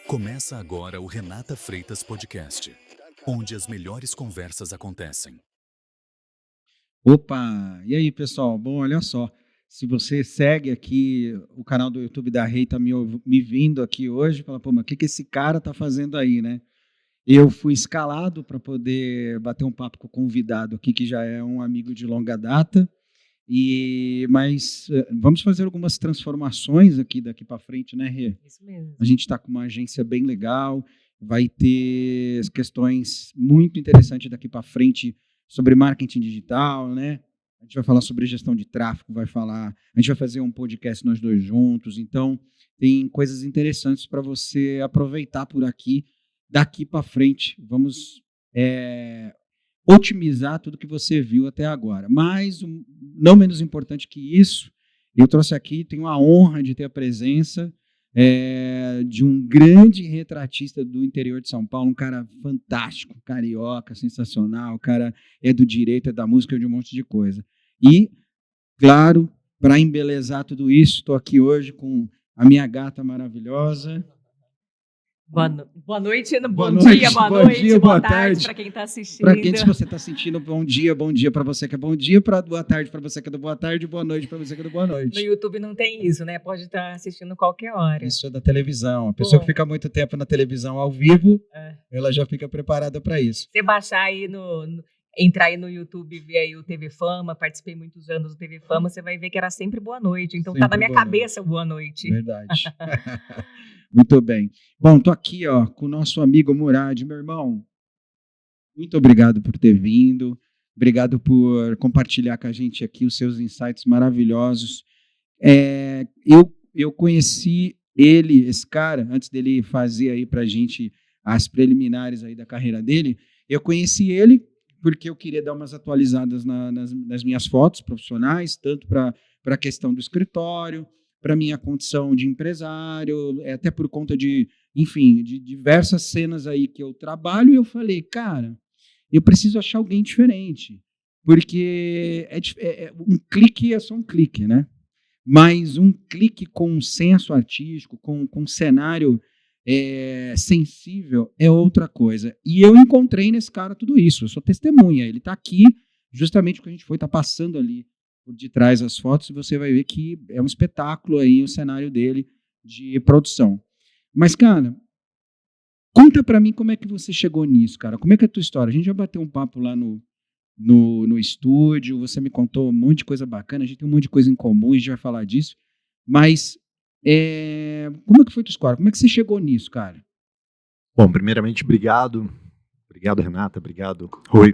Começa agora o Renata Freitas Podcast, onde as melhores conversas acontecem. Opa! E aí, pessoal? Bom, olha só. Se você segue aqui o canal do YouTube da Rei, tá me vindo aqui hoje, fala, pô, mas o que esse cara tá fazendo aí, né? Eu fui escalado para poder bater um papo com o convidado aqui, que já é um amigo de longa data, mas vamos fazer algumas transformações aqui daqui para frente, né, Rê? Isso mesmo. A gente está com uma agência bem legal, vai ter questões muito interessantes daqui para frente sobre marketing digital, né? A gente vai falar sobre gestão de tráfego, a gente vai fazer um podcast nós dois juntos, então tem coisas interessantes para você aproveitar por aqui, daqui para frente. Vamos otimizar tudo que você viu até agora. Mas, não menos importante que isso, eu trouxe aqui, tenho a honra de ter a presença de um grande retratista do interior de São Paulo, um cara fantástico, carioca, sensacional, o cara é do direito, é da música, é de um monte de coisa. E, claro, para embelezar tudo isso, estou aqui hoje com a minha gata maravilhosa. Boa noite, boa noite, boa tarde para quem está assistindo. Para quem você está assistindo, bom dia para você que é bom dia, boa tarde para você que é do boa tarde, boa noite para você que é do boa noite. No YouTube não tem isso, né? Pode estar assistindo qualquer hora. Isso é da televisão. A pessoa que fica muito tempo na televisão ao vivo, ela já fica preparada para isso. Você baixar aí entrar aí no YouTube e ver aí o TV Fama, participei muitos anos do TV Fama, você vai ver que era sempre boa noite. Então sempre tá na minha cabeça boa noite. Verdade. Muito bem. Bom, tô aqui com o nosso amigo Murad. Meu irmão, muito obrigado por ter vindo. Obrigado por compartilhar com a gente aqui os seus insights maravilhosos. Eu conheci esse cara, antes dele fazer aí pra gente as preliminares aí da carreira dele, eu conheci ele porque eu queria dar umas atualizadas nas minhas fotos profissionais, tanto para a questão do escritório, para minha condição de empresário, até por conta de diversas cenas aí que eu trabalho, e eu falei, cara, eu preciso achar alguém diferente, porque um clique é só um clique, né? Mas um clique com um senso artístico, com um cenário sensível é outra coisa. E eu encontrei nesse cara tudo isso, eu sou testemunha, ele está aqui justamente porque a gente foi estar passando ali por detrás das fotos, e você vai ver que é um espetáculo aí o cenário dele de produção. Mas, cara, conta pra mim como é que você chegou nisso, cara. Como é que é a tua história? A gente já bateu um papo lá no estúdio, você me contou um monte de coisa bacana, a gente tem um monte de coisa em comum, a gente vai falar disso, mas como é que foi a tua história? Como é que você chegou nisso, cara? Bom, primeiramente, obrigado. Obrigado, Renata. Obrigado, Rui.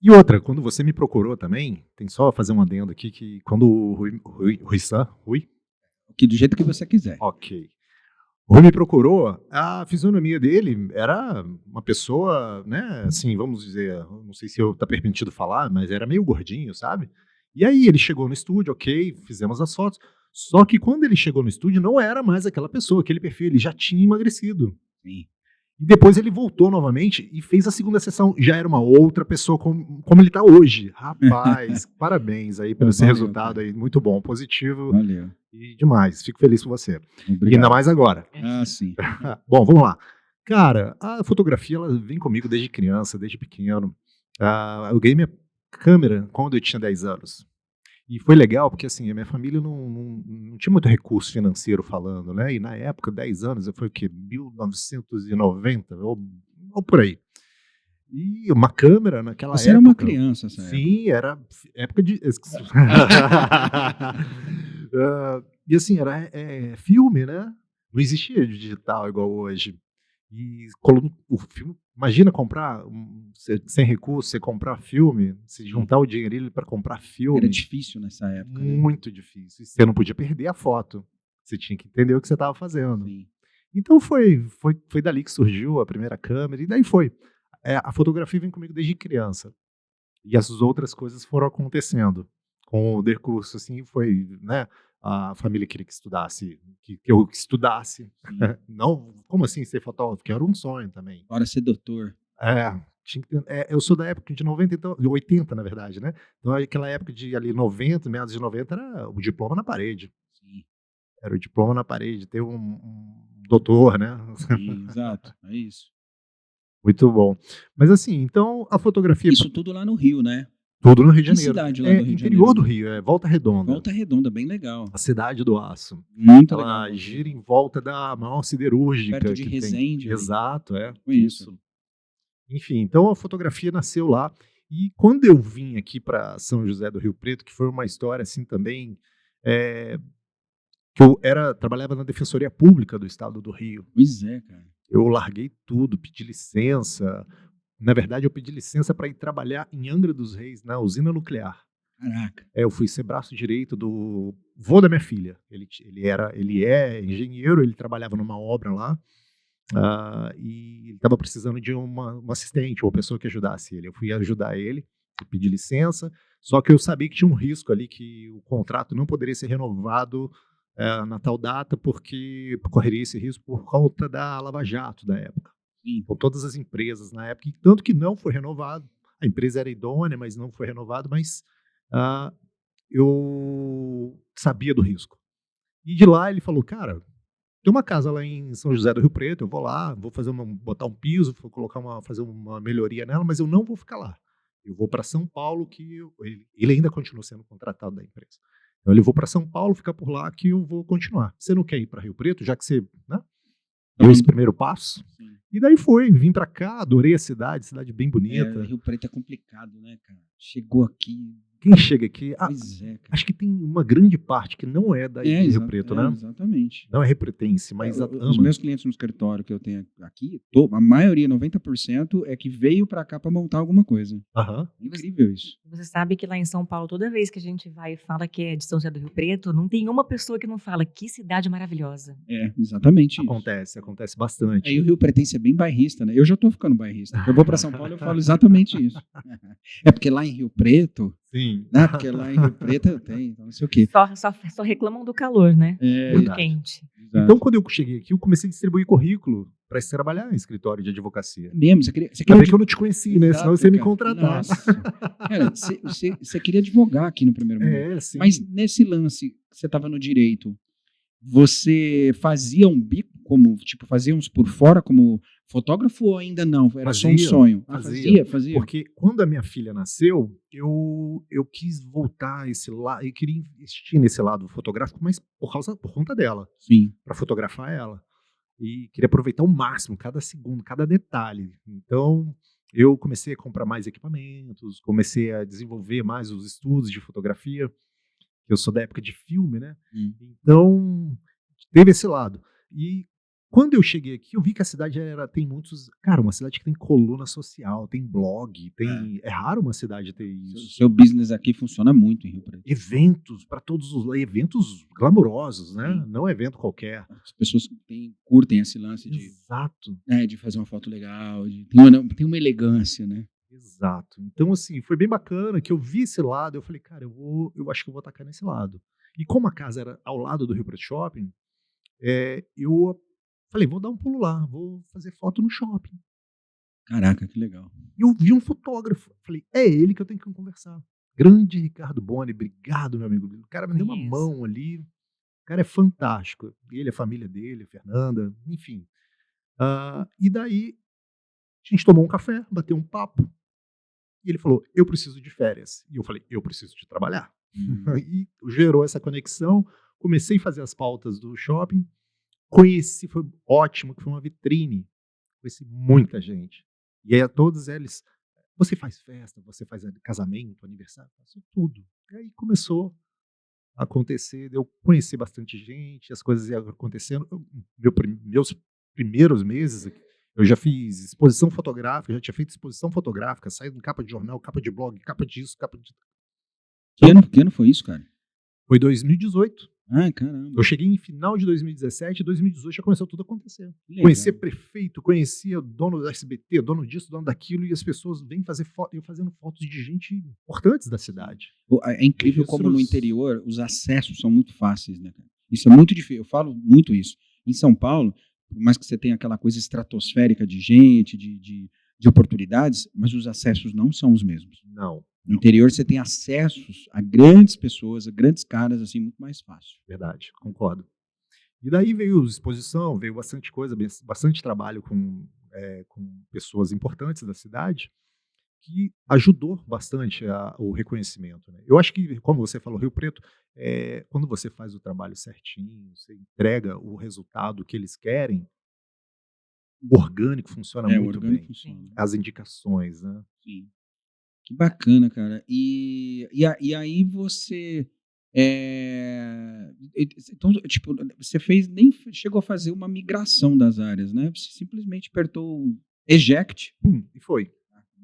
E outra, quando você me procurou também, tem só fazer um adendo aqui, que quando o Rui? Que do jeito que você quiser. Ok. O Rui me procurou, a fisionomia dele era uma pessoa, né, assim, vamos dizer, não sei se tá permitido falar, mas era meio gordinho, sabe? E aí ele chegou no estúdio, ok, fizemos as fotos, só que quando ele chegou no estúdio não era mais aquela pessoa, aquele perfil, ele já tinha emagrecido. Sim. E depois ele voltou novamente e fez a segunda sessão. Já era uma outra pessoa como ele está hoje. Rapaz, parabéns aí pelo esse resultado aí. Muito bom, positivo. Valeu. E demais. Fico feliz com você. Obrigado. E ainda mais agora. Ah, sim. Bom, vamos lá. Cara, a fotografia ela vem comigo desde criança, desde pequeno. Eu ganhei minha câmera quando eu tinha 10 anos. E foi legal porque, assim, a minha família não tinha muito recurso financeiro falando, né? E na época, 10 anos, foi o quê? 1990, ou por aí. E uma câmera naquela época... Você era uma criança, essa época. Sim, era época de... E assim, era filme, né? Não existia digital igual hoje. E o filme, imagina comprar, sem recurso, você comprar filme, você juntar o dinheirinho para comprar filme. Era difícil nessa época. Muito difícil. E você não podia perder a foto. Você tinha que entender o que você estava fazendo. Sim. Então foi dali que surgiu a primeira câmera, e daí foi. A fotografia vem comigo desde criança. E as outras coisas foram acontecendo. Com o decurso, assim, foi, né? A família queria que estudasse, que eu estudasse. Não, como assim ser fotógrafo? Que era um sonho também. Bora ser doutor. Eu sou da época de 90, então, de 80, na verdade, né? Então, aquela época de ali 90, meados de 90, era o diploma na parede. Sim, Era o diploma na parede, ter um doutor, né? sim, exato. É isso. Muito bom. Mas assim, então a fotografia. Isso tudo lá no Rio, né? Tudo no Rio de Que Janeiro. cidade lá do Rio de Interior Janeiro? do Rio, Volta Redonda. Volta Redonda, bem legal. A cidade do aço. Muito Ela legal. gira em volta da maior siderúrgica Perto de que Resende. tem. Exato, Conheço. isso. Enfim, então a fotografia nasceu lá. E quando eu vim aqui para São José do Rio Preto, que foi uma história assim também, que eu trabalhava na Defensoria Pública do Estado do Rio. Pois é, cara. Eu larguei tudo, pedi licença. Na verdade, eu pedi licença para ir trabalhar em Angra dos Reis, na usina nuclear. Caraca. Eu fui ser braço direito do vô da minha filha. Ele é engenheiro, ele trabalhava numa obra lá, e ele estava precisando de uma assistente, uma pessoa que ajudasse ele. Eu fui ajudar ele, pedi licença, só que eu sabia que tinha um risco ali, que o contrato não poderia ser renovado na tal data, porque correria esse risco por conta da Lava Jato da época. Sim. Com todas as empresas na época, e tanto que não foi renovado. A empresa era idônea, mas não foi renovado, mas eu sabia do risco. E de lá ele falou, cara, tem uma casa lá em São José do Rio Preto, eu vou lá, vou botar um piso, vou fazer uma melhoria nela, mas eu não vou ficar lá. Eu vou para São Paulo, que ele ainda continua sendo contratado da empresa. Então eu vou para São Paulo, ficar por lá, que eu vou continuar. Você não quer ir para Rio Preto, já que você deu esse primeiro passo? Sim. E daí vim pra cá, adorei a cidade bem bonita. Rio Preto é complicado, né, cara? Chegou aqui. Quem chega aqui, Pois é, cara. acho que tem uma grande parte que não é daí de Rio Preto, né? Exatamente. Não é repretense, mas Os meus clientes no escritório que eu tenho aqui, a maioria, 90%, é que veio pra cá pra montar alguma coisa. Aham. Incrível isso. Você sabe que lá em São Paulo, toda vez que a gente vai e fala que é de São José do Rio Preto, não tem uma pessoa que não fala que cidade maravilhosa. Exatamente isso. Acontece bastante. Aí o Rio Pretense é bem bairrista, né? Eu já tô ficando bairrista. Eu vou pra São Paulo e eu falo exatamente isso. É porque lá em Rio Preto, Sim. né? Porque lá em Rio Preto tem, então não sei o quê. Só reclamam do calor, né? Muito Verdade. quente. Exato. Então, quando eu cheguei aqui, eu comecei a distribuir currículo para trabalhar em escritório de advocacia. Mesmo, você queria Ainda bem que eu não te conheci, né? Senão você ia me cara. contratar. Nossa. Cara, você queria advogar aqui no primeiro momento. Sim. Mas nesse lance, que você estava no direito, você fazia um bico, fazia uns por fora como fotógrafo ou ainda não? Era só um sonho? Fazia. Porque quando a minha filha nasceu, eu quis voltar a esse lado, eu queria investir nesse lado fotográfico, mas por conta dela. Sim. Para fotografar ela. E queria aproveitar ao máximo, cada segundo, cada detalhe. Então, eu comecei a comprar mais equipamentos, comecei a desenvolver mais os estudos de fotografia. Eu sou da época de filme, né? Então, teve esse lado. E quando eu cheguei aqui, eu vi que a cidade tem muitos... Cara, uma cidade que tem coluna social, tem blog, é raro uma cidade ter isso. O seu business aqui funciona muito em Rio Preto. Eventos, para todos os... Eventos glamourosos, né? Sim. Não evento qualquer. As pessoas curtem esse lance Exato. de fazer uma foto legal, tem uma elegância, né? Exato. Então, assim, foi bem bacana que eu vi esse lado, eu falei, cara, eu acho que eu vou atacar nesse lado. E como a casa era ao lado do Rio Preto Shopping, eu falei, vou dar um pulo lá, vou fazer foto no shopping. Caraca, que legal. E eu vi um fotógrafo, falei, é ele que eu tenho que conversar. Grande Ricardo Boni, obrigado, meu amigo. O cara me deu uma mão ali, o cara é fantástico. Ele, a família dele, a Fernanda, enfim. E daí, a gente tomou um café, bateu um papo, e ele falou, eu preciso de férias. E eu falei, eu preciso de trabalhar. E gerou essa conexão, comecei a fazer as pautas do shopping, conheci, foi ótimo, que foi uma vitrine, conheci muita gente. E aí a todos eles, você faz festa, você faz casamento, aniversário, faço tudo. E aí começou a acontecer, eu conheci bastante gente, as coisas iam acontecendo. Meus primeiros meses aqui, eu já fiz exposição fotográfica, já tinha feito exposição fotográfica, saí em capa de jornal, capa de blog, capa disso, capa de... Que ano foi isso, cara? Foi 2018. Ah, caramba. Eu cheguei em final de 2017, 2018 já começou tudo a acontecer. Legal. Conhecia prefeito, conhecia dono da SBT, dono disso, dono daquilo, e as pessoas vêm fazer foto, eu fazendo fotos de gente importantes da cidade. É incrível como no interior os acessos são muito fáceis, né, cara? Isso é muito difícil, eu falo muito isso. Em São Paulo, por mais que você tenha aquela coisa estratosférica de gente, de oportunidades, mas os acessos não são os mesmos. Não, No interior você tem acessos a grandes pessoas, a grandes caras, assim, muito mais fácil. verdade, concordo. E daí veio exposição, veio bastante coisa, bastante trabalho com pessoas importantes da cidade, que ajudou bastante o reconhecimento, né? Eu acho que, como você falou, Rio Preto, quando você faz o trabalho certinho, você entrega o resultado que eles querem, o orgânico funciona O muito orgânico bem. funciona. As indicações, né? Sim. Que bacana, cara. E aí você. Então, tipo, você nem chegou a fazer uma migração das áreas, né? Você simplesmente apertou o eject. E foi.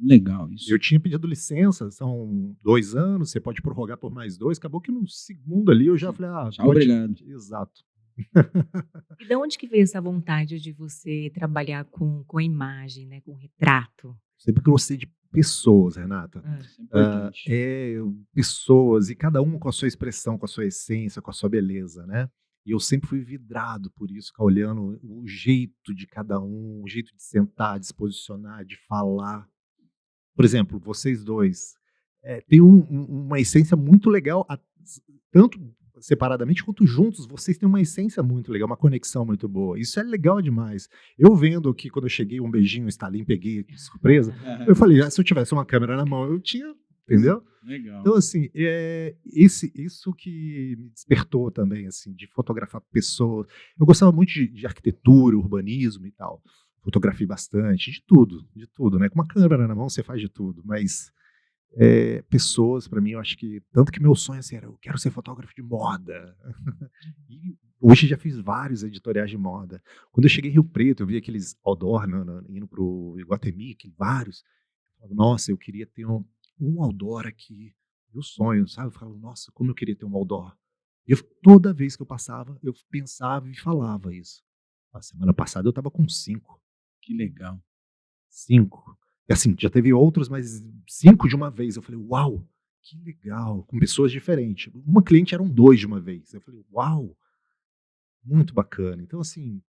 Legal isso. Eu tinha pedido licença, são 2 anos, você pode prorrogar por mais 2. Acabou que no segundo ali eu já falei, Tchau, obrigado. Exato. E de onde que veio essa vontade de você trabalhar com imagem, né, com retrato? Sempre gostei de pessoas, Renata. Isso é importante. Pessoas, e cada um com a sua expressão, com a sua essência, com a sua beleza, né? E eu sempre fui vidrado por isso, ficar olhando o jeito de cada um, o jeito de sentar, de se posicionar, de falar. Por exemplo, vocês dois têm uma essência muito legal, tanto separadamente quanto juntos, vocês têm uma essência muito legal, uma conexão muito boa. Isso é legal demais. Eu vendo que quando eu cheguei, um beijinho, um estalinho, peguei de surpresa, eu falei, se eu tivesse uma câmera na mão, eu tinha, entendeu? Legal. Então, assim, isso que me despertou também, assim, de fotografar pessoas. Eu gostava muito de arquitetura, urbanismo e tal. Fotografei bastante, de tudo, né? Com uma câmera na mão você faz de tudo, mas pessoas, para mim, eu acho que, tanto que meu sonho assim, era, eu quero ser fotógrafo de moda. E hoje já fiz vários editoriais de moda. Quando eu cheguei em Rio Preto, eu vi aqueles outdoor indo pro Iguatemi, vários. Eu falava, nossa, eu queria ter um outdoor aqui. Meu sonho, sabe? Eu falava, nossa, como eu queria ter um outdoor. E toda vez que eu passava, eu pensava e falava isso. A semana passada eu estava com 5. Que legal. 5. E assim, já teve outros, mas 5 de uma vez. Eu falei, uau, que legal, com pessoas diferentes. Uma cliente eram 2 de uma vez. Eu falei, uau, muito bacana. Então, assim,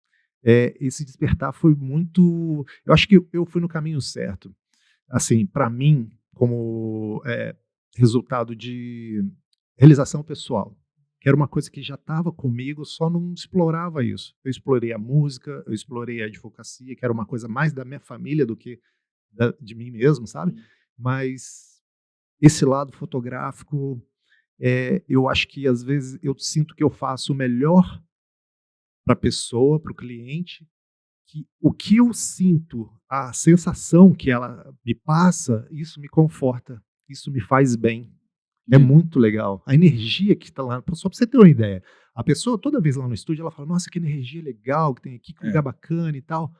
esse despertar foi muito. Eu acho que eu fui no caminho certo. Assim, para mim, como resultado de realização pessoal, que era uma coisa que já estava comigo, só não explorava isso. Eu explorei a música, eu explorei a advocacia, que era uma coisa mais da minha família do que de mim mesmo, sabe? Mas esse lado fotográfico, eu acho que às vezes eu sinto que eu faço o melhor para a pessoa, para o cliente, que o que eu sinto, a sensação que ela me passa, isso me conforta, isso me faz bem. É muito legal. A energia que está lá, só para você ter uma ideia. A pessoa, toda vez lá no estúdio, ela fala, nossa, que energia legal que tem aqui, que lugar bacana e tal.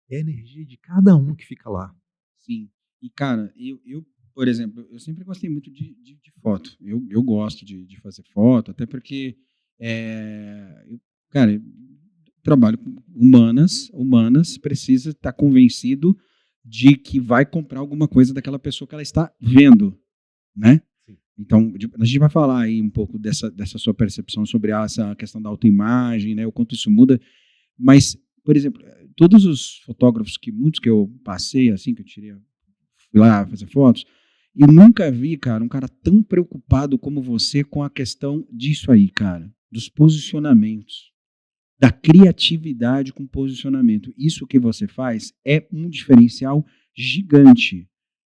É a energia de cada um que fica lá. Sim. E, cara, eu por exemplo, eu sempre gostei muito de foto. Eu gosto de fazer foto, até porque, cara, eu trabalho com humanas, precisa estar convencido de que vai comprar alguma coisa daquela pessoa que ela está vendo, né? Sim. Então, a gente vai falar aí um pouco dessa sua percepção sobre essa questão da autoimagem, né? O quanto isso muda. Mas, por exemplo, todos os fotógrafos muitos que eu passei, assim, que eu fui lá fazer fotos, eu nunca vi, cara, um cara tão preocupado como você com a questão disso aí, cara, dos posicionamentos, da criatividade com posicionamento. Isso que você faz é um diferencial gigante,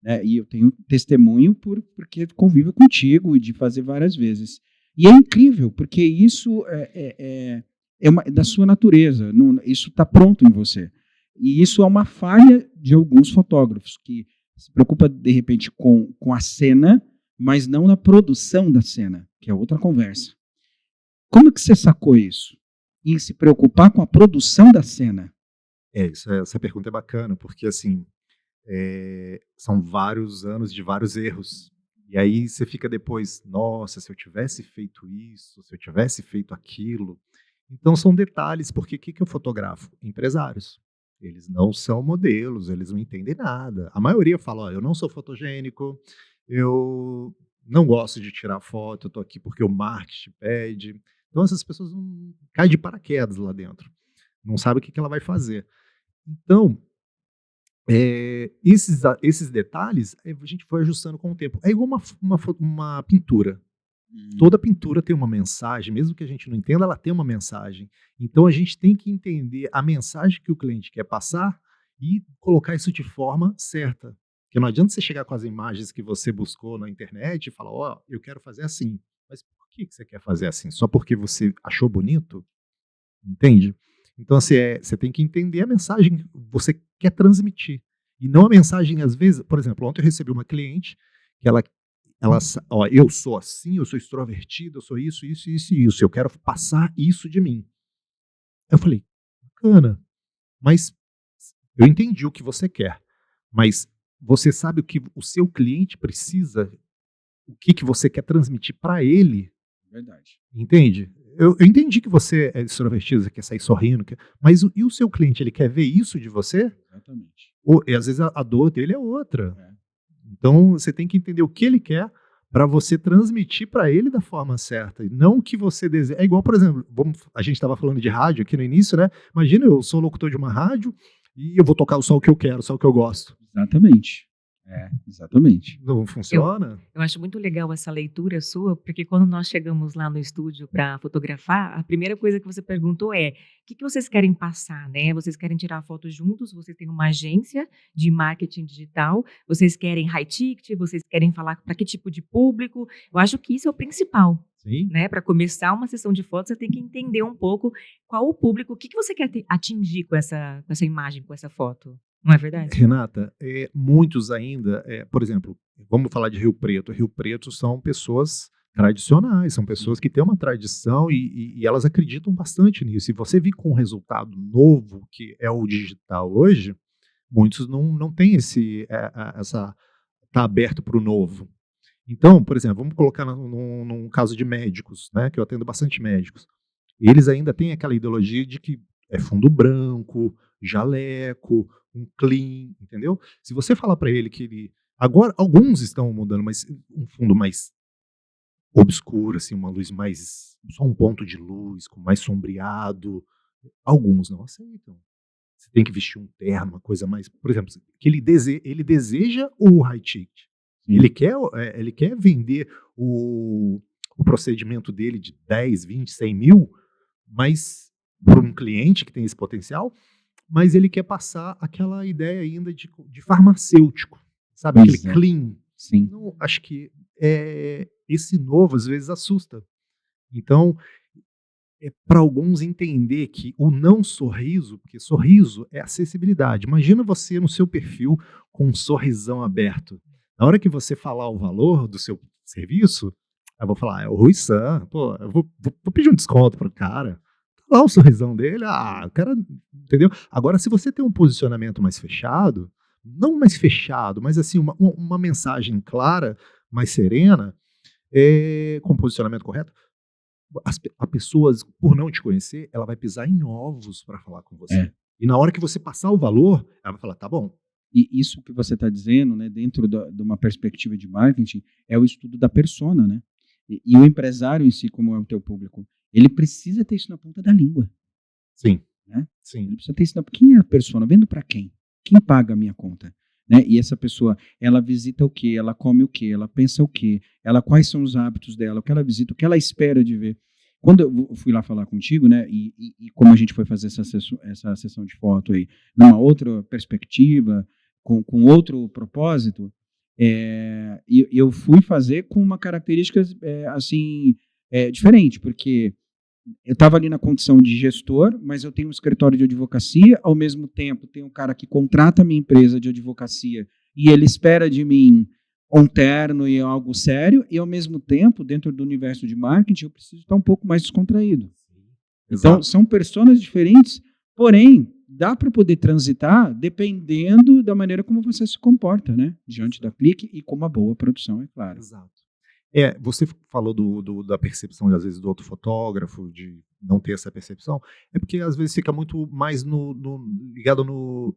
né? E eu tenho testemunho porque convivo contigo e de fazer várias vezes. E é incrível, porque isso é da sua natureza, isso está pronto em você. E isso é uma falha de alguns fotógrafos, que se preocupa, de repente, com a cena, mas não na produção da cena, que é outra conversa. Como que você sacou isso? Em se preocupar com a produção da cena? Essa pergunta é bacana, porque assim, são vários anos de vários erros. E aí você fica depois, nossa, se eu tivesse feito isso, se eu tivesse feito aquilo. Então são detalhes, porque o que eu fotografo? Empresários. Eles não são modelos, eles não entendem nada. A maioria fala, ó, eu não sou fotogênico, eu não gosto de tirar foto, eu tô aqui porque o marketing pede. Então essas pessoas não caem de paraquedas lá dentro. Não sabem o que ela vai fazer. Então, esses detalhes a gente foi ajustando com o tempo. É igual uma pintura. Toda pintura tem uma mensagem, mesmo que a gente não entenda, ela tem uma mensagem. Então a gente tem que entender a mensagem que o cliente quer passar e colocar isso de forma certa. Porque não adianta você chegar com as imagens que você buscou na internet e falar, ó, eu quero fazer assim. Mas por que você quer fazer assim? Só porque você achou bonito? Entende? Então, assim, você tem que entender a mensagem que você quer transmitir. E não a mensagem, às vezes, por exemplo, ontem eu recebi uma cliente que ó, eu sou assim, eu sou extrovertida, eu sou isso, isso, isso e isso. Eu quero passar isso de mim. Eu falei, bacana, mas eu entendi o que você quer, mas você sabe o que o seu cliente precisa, o que você quer transmitir para ele? Verdade. Entende? Eu entendi que você é extrovertido, você quer sair sorrindo, mas e o seu cliente, ele quer ver isso de você? Exatamente. E às vezes a dor dele é outra. É. Então você tem que entender o que ele quer para você transmitir para ele da forma certa, e não o que você deseja. É igual, por exemplo, a gente estava falando de rádio aqui no início, né? Imagina, eu sou locutor de uma rádio e eu vou tocar só o que eu quero, só o que eu gosto. Exatamente. Exatamente. Não funciona? Eu acho muito legal essa leitura sua, porque quando nós chegamos lá no estúdio para fotografar, a primeira coisa que você perguntou é: o que vocês querem passar, né? Vocês querem tirar fotos juntos? Vocês têm uma agência de marketing digital? Vocês querem high ticket? Vocês querem falar para que tipo de público? Eu acho que isso é o principal. Sim. Né? Para começar uma sessão de fotos, você tem que entender um pouco qual o público, o que você quer atingir com essa imagem, com essa foto. Não é verdade? Renata, muitos ainda, por exemplo, vamos falar de Rio Preto. Rio Preto são pessoas tradicionais, são pessoas que têm uma tradição e elas acreditam bastante nisso. E você vir com um resultado novo, que é o digital hoje, muitos não têm tá aberto para o novo. Então, por exemplo, vamos colocar num caso de médicos, né, que eu atendo bastante médicos. Eles ainda têm aquela ideologia de que é fundo branco, jaleco, um clean, entendeu? Se você falar para ele que ele... Agora, alguns estão mudando, mas um fundo mais obscuro, assim, uma luz mais... Só um ponto de luz, com mais sombreado. Alguns não aceitam. Você tem que vestir um terno, uma coisa mais... Por exemplo, que ele deseja o high ticket. Ele quer vender o procedimento dele de 10, 20, 100 mil, mas para um cliente que tem esse potencial, mas ele quer passar aquela ideia ainda de farmacêutico, sabe? Aquele clean. Sim. Então, acho que esse novo às vezes assusta. Então, para alguns entender que o não sorriso, porque sorriso é acessibilidade. Imagina você no seu perfil com um sorrisão aberto. Na hora que você falar o valor do seu serviço, eu vou falar, é o Rui San, pô, eu vou pedir um desconto para o cara. Tá lá o sorrisão dele, o cara, entendeu? Agora, se você tem um posicionamento mais fechado, não mais fechado, mas assim, uma mensagem clara, mais serena, com posicionamento correto, a pessoa, por não te conhecer, ela vai pisar em ovos para falar com você. E na hora que você passar o valor, ela vai falar, tá bom. E isso que você está dizendo, né, dentro de uma perspectiva de marketing, é o estudo da persona, né? E o empresário em si, como é o teu público, ele precisa ter isso na ponta da língua. Sim. Né? Sim. Ele precisa ter isso quem é a persona? Vendo para quem? Quem paga a minha conta? Né? E essa pessoa, ela visita o quê? Ela come o quê? Ela pensa o quê? Quais são os hábitos dela? O que ela visita? O que ela espera de ver? Quando eu fui lá falar contigo, né, e como a gente foi fazer essa sessão de foto aí, numa outra perspectiva, com outro propósito, eu fui fazer com uma característica diferente, porque eu estava ali na condição de gestor, mas eu tenho um escritório de advocacia, ao mesmo tempo tem um cara que contrata a minha empresa de advocacia e ele espera de mim um terno e algo sério, e ao mesmo tempo, dentro do universo de marketing, eu preciso estar um pouco mais descontraído. Então, são personas diferentes, porém, dá para poder transitar dependendo da maneira como você se comporta, né? Diante da clique e com uma boa produção, é claro. Exato. Você falou da percepção, às vezes, do outro fotógrafo, de não ter essa percepção, é porque às vezes fica muito mais ligado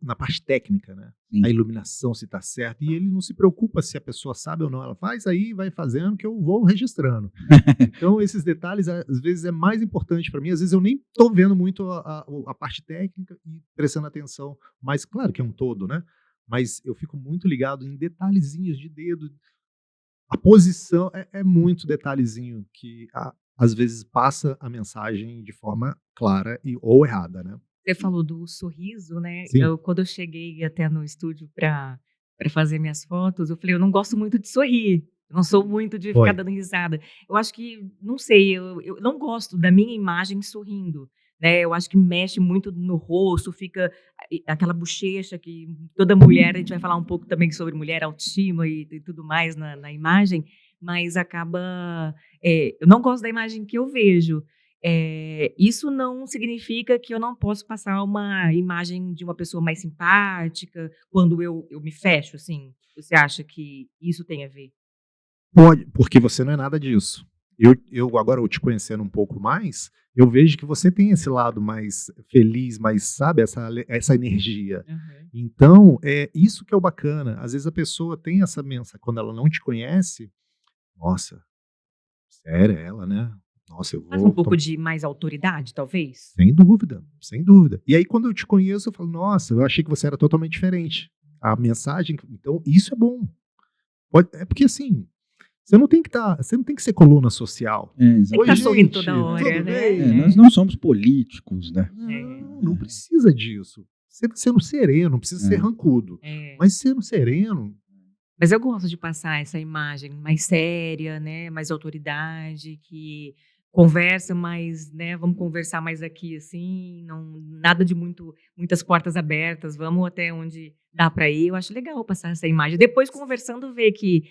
na parte técnica, né? Sim. A iluminação, se está certo, e ele não se preocupa se a pessoa sabe ou não, ela faz aí, vai fazendo, que eu vou registrando. Então, esses detalhes, às vezes, é mais importante para mim, às vezes eu nem estou vendo muito a parte técnica e prestando atenção, mas claro que é um todo, né? mas eu fico muito ligado em detalhezinhos de dedo. A posição é muito detalhezinho que às vezes passa a mensagem de forma clara ou errada, né? Você falou do sorriso, né? Sim. Quando eu cheguei até no estúdio para fazer minhas fotos, eu falei, eu não gosto muito de sorrir. Eu não sou muito de ficar Foi. dando risada. Eu acho que, não sei, eu não gosto da minha imagem sorrindo, né? Eu acho que mexe muito no rosto, fica aquela bochecha que toda mulher, a gente vai falar um pouco também sobre mulher, autoestima e tudo mais na imagem, mas acaba. Eu não gosto da imagem que eu vejo. Isso não significa que eu não posso passar uma imagem de uma pessoa mais simpática quando eu me fecho, assim. Você acha que isso tem a ver? Pode, porque você não é nada disso. Eu agora, eu te conhecendo um pouco mais, eu vejo que você tem esse lado mais feliz, mais, sabe, essa energia. Aham. Então, é isso que é o bacana. Às vezes a pessoa tem essa mensagem, quando ela não te conhece, nossa, sério ela, né? Nossa, eu Mas um vou. pouco de mais autoridade, talvez? Sem dúvida, sem dúvida. E aí, quando eu te conheço, eu falo, nossa, eu achei que você era totalmente diferente. A mensagem, então, isso é bom. É porque assim, você não tem que ser coluna social. É, Tem que exatamente. estar sorrindo gente, toda hora, tudo né? bem? Nós não somos políticos, né? Não precisa disso. Você sendo sereno, não precisa ser É. rancudo. É. Mas sendo sereno, Mas eu gosto de passar essa imagem mais séria, né, mais autoridade, que conversa mais, né, vamos conversar mais aqui, assim, não nada de muitas portas abertas, vamos até onde dá para ir. Eu acho legal passar essa imagem. Depois conversando ver que,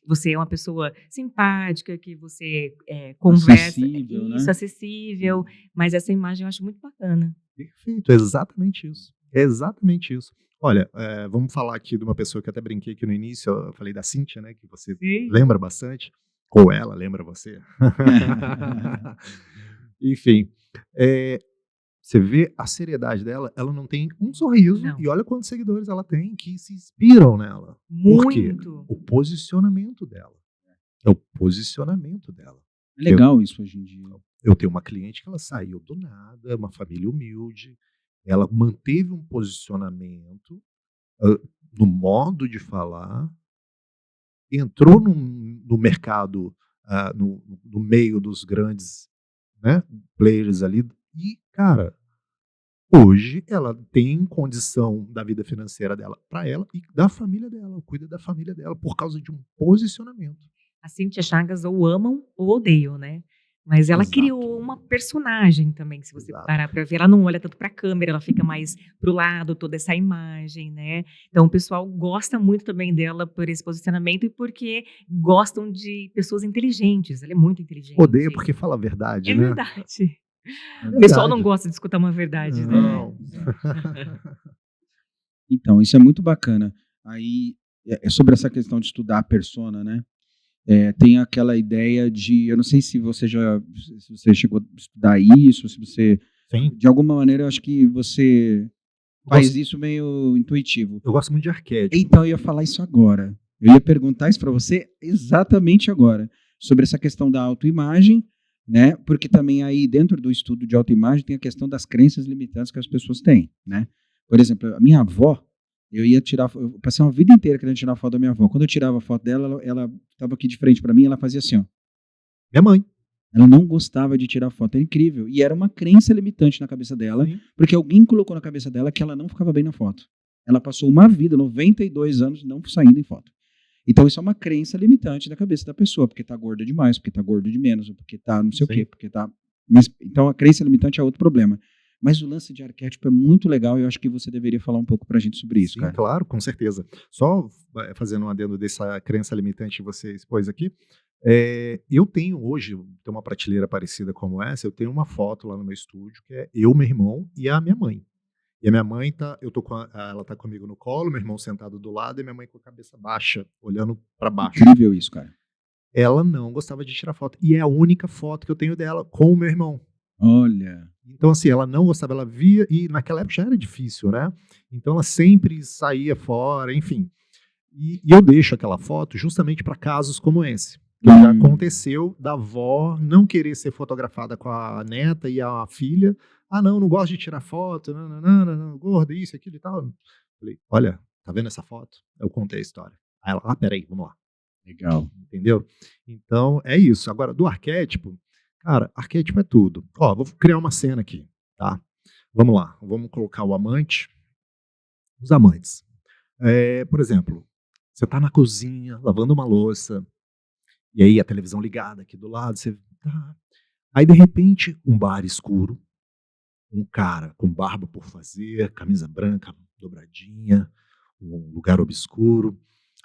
você é uma pessoa simpática, que você, conversa Acessível, isso, né? acessível, mas essa imagem eu acho muito bacana. perfeito, é exatamente isso. É exatamente isso. Olha, vamos falar aqui de uma pessoa que eu até brinquei aqui no início, eu falei da Cíntia, né, que você Sim. lembra bastante, ou ela lembra você. Enfim, eh, você vê a seriedade dela, ela não tem um sorriso, Não. e olha quantos seguidores ela tem que se inspiram nela. Por quê? Muito. O posicionamento dela. É o posicionamento dela. É legal isso hoje em dia. Eu tenho uma cliente que ela saiu do nada, uma família humilde, ela manteve um posicionamento, hã, no modo de falar, entrou no mercado, no meio dos grandes, né, players ali, e cara, hoje ela tem condição da vida financeira dela para ela e da família dela, cuida da família dela por causa de um posicionamento. A Cíntia Chagas ou amam ou odeiam, né. Mas ela Exato, criou uma personagem também, se você exato. parar pra ver, ela não olha tanto pra câmera, ela fica mais para o lado, toda essa imagem, né. Então o pessoal gosta muito também dela por esse posicionamento e porque gostam de pessoas inteligentes, ela é muito Odeia inteligente. porque fala a verdade, É né? verdade. É O pessoal não Verdade. gosta de escutar uma verdade, né. Não. Então, isso é muito bacana. Aí, é sobre essa questão de estudar a persona, né? Tem aquela ideia de, eu não sei se você chegou a estudar isso, se você, Sim. de alguma maneira, eu acho que você faz Gosto isso meio intuitivo. eu gosto muito de arquétipo. Então, eu ia falar isso agora. Eu ia perguntar isso para você exatamente agora, sobre essa questão da autoimagem, né? Porque também aí, dentro do estudo de autoimagem, tem a questão das crenças limitantes que as pessoas têm, né? Por exemplo, a minha avó, eu passei uma vida inteira querendo tirar foto da minha avó. Quando eu tirava a foto dela, ela estava aqui de frente para mim, ela fazia assim, ó. Minha mãe. Ela não gostava de tirar foto, é incrível. E era uma crença limitante na cabeça dela, Sim. porque alguém colocou na cabeça dela que ela não ficava bem na foto. Ela passou uma vida, 92 anos, não saindo em foto. Então isso é uma crença limitante da cabeça da pessoa, porque tá gorda demais, porque tá gordo de menos, porque tá não sei o Sim. quê, porque tá... Mas, então a crença limitante é outro problema. Mas o lance de arquétipo é muito legal e eu acho que você deveria falar um pouco pra gente sobre isso, Sim, cara. claro, com certeza. Só fazendo um adendo dessa crença limitante que você expôs aqui, eu tenho hoje, tem uma prateleira parecida como essa, eu tenho uma foto lá no meu estúdio, que é eu, meu irmão e a minha mãe. E a minha mãe ela tá comigo no colo, meu irmão sentado do lado e minha mãe com a cabeça baixa, olhando para baixo. Incrível isso, cara. Ela não gostava de tirar foto. E é a única foto que eu tenho dela com o meu irmão. Olha. Então, assim, ela não gostava, ela via, e naquela época já era difícil, né? Então ela sempre saía fora, enfim. E eu deixo aquela foto justamente para casos como esse. Que já aconteceu da avó não querer ser fotografada com a neta e a filha. Ah, não gosto de tirar foto, não, gorda, isso, aquilo e tal. Falei, olha, tá vendo essa foto? Eu contei a história. Aí ela, peraí, vamos lá. Legal. Entendeu? Então, é isso. Agora, do arquétipo, cara, arquétipo é tudo. Ó, vou criar uma cena aqui, tá? Vamos lá. Vamos colocar o amante, os amantes. Por exemplo, você tá na cozinha, lavando uma louça, e aí a televisão ligada aqui do lado, você tá. Aí, de repente, um bar escuro, um cara com barba por fazer, camisa branca dobradinha, um lugar obscuro,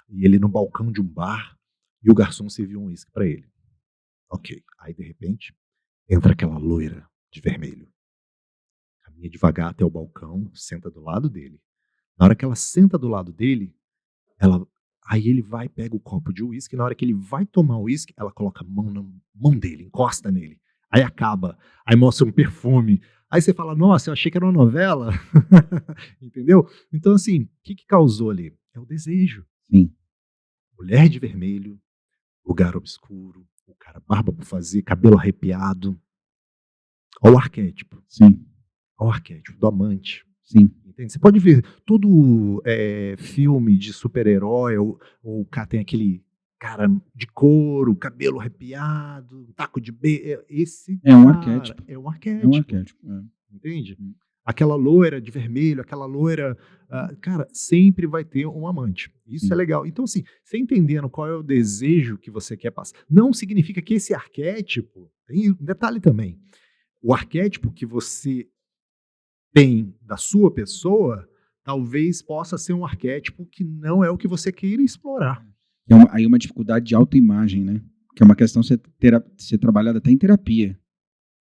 e ele no balcão de um bar, e o garçom serviu um uísque para ele. Ok. Aí, de repente, entra aquela loira de vermelho. Caminha devagar até o balcão, senta do lado dele. Na hora que ela senta do lado dele, aí ele vai, pega o copo de uísque, na hora que ele vai tomar o uísque, ela coloca a mão na mão dele, encosta nele. Aí acaba, aí mostra um perfume. Aí você fala, nossa, eu achei que era uma novela. Entendeu? Então, assim, o que causou ali? É o desejo. Sim. Mulher de vermelho, lugar obscuro, o cara barba por fazer, cabelo arrepiado. Olha o arquétipo. Sim. Olha o arquétipo do amante. Sim. Entende? Você pode ver todo filme de super-herói, ou o cara tem aquele cara de couro, cabelo arrepiado, taco de esse É um cara arquétipo. é um É um arquétipo. arquétipo. Entende? Aquela loira de vermelho, aquela loira, cara, sempre vai ter um amante. Isso é legal. Então, assim, você entendendo qual é o desejo que você quer passar, não significa que esse arquétipo, tem um detalhe também, o arquétipo que você tem da sua pessoa, talvez possa ser um arquétipo que não é o que você queira explorar. Aí uma dificuldade de autoimagem, né? Que é uma questão ser trabalhada até em terapia.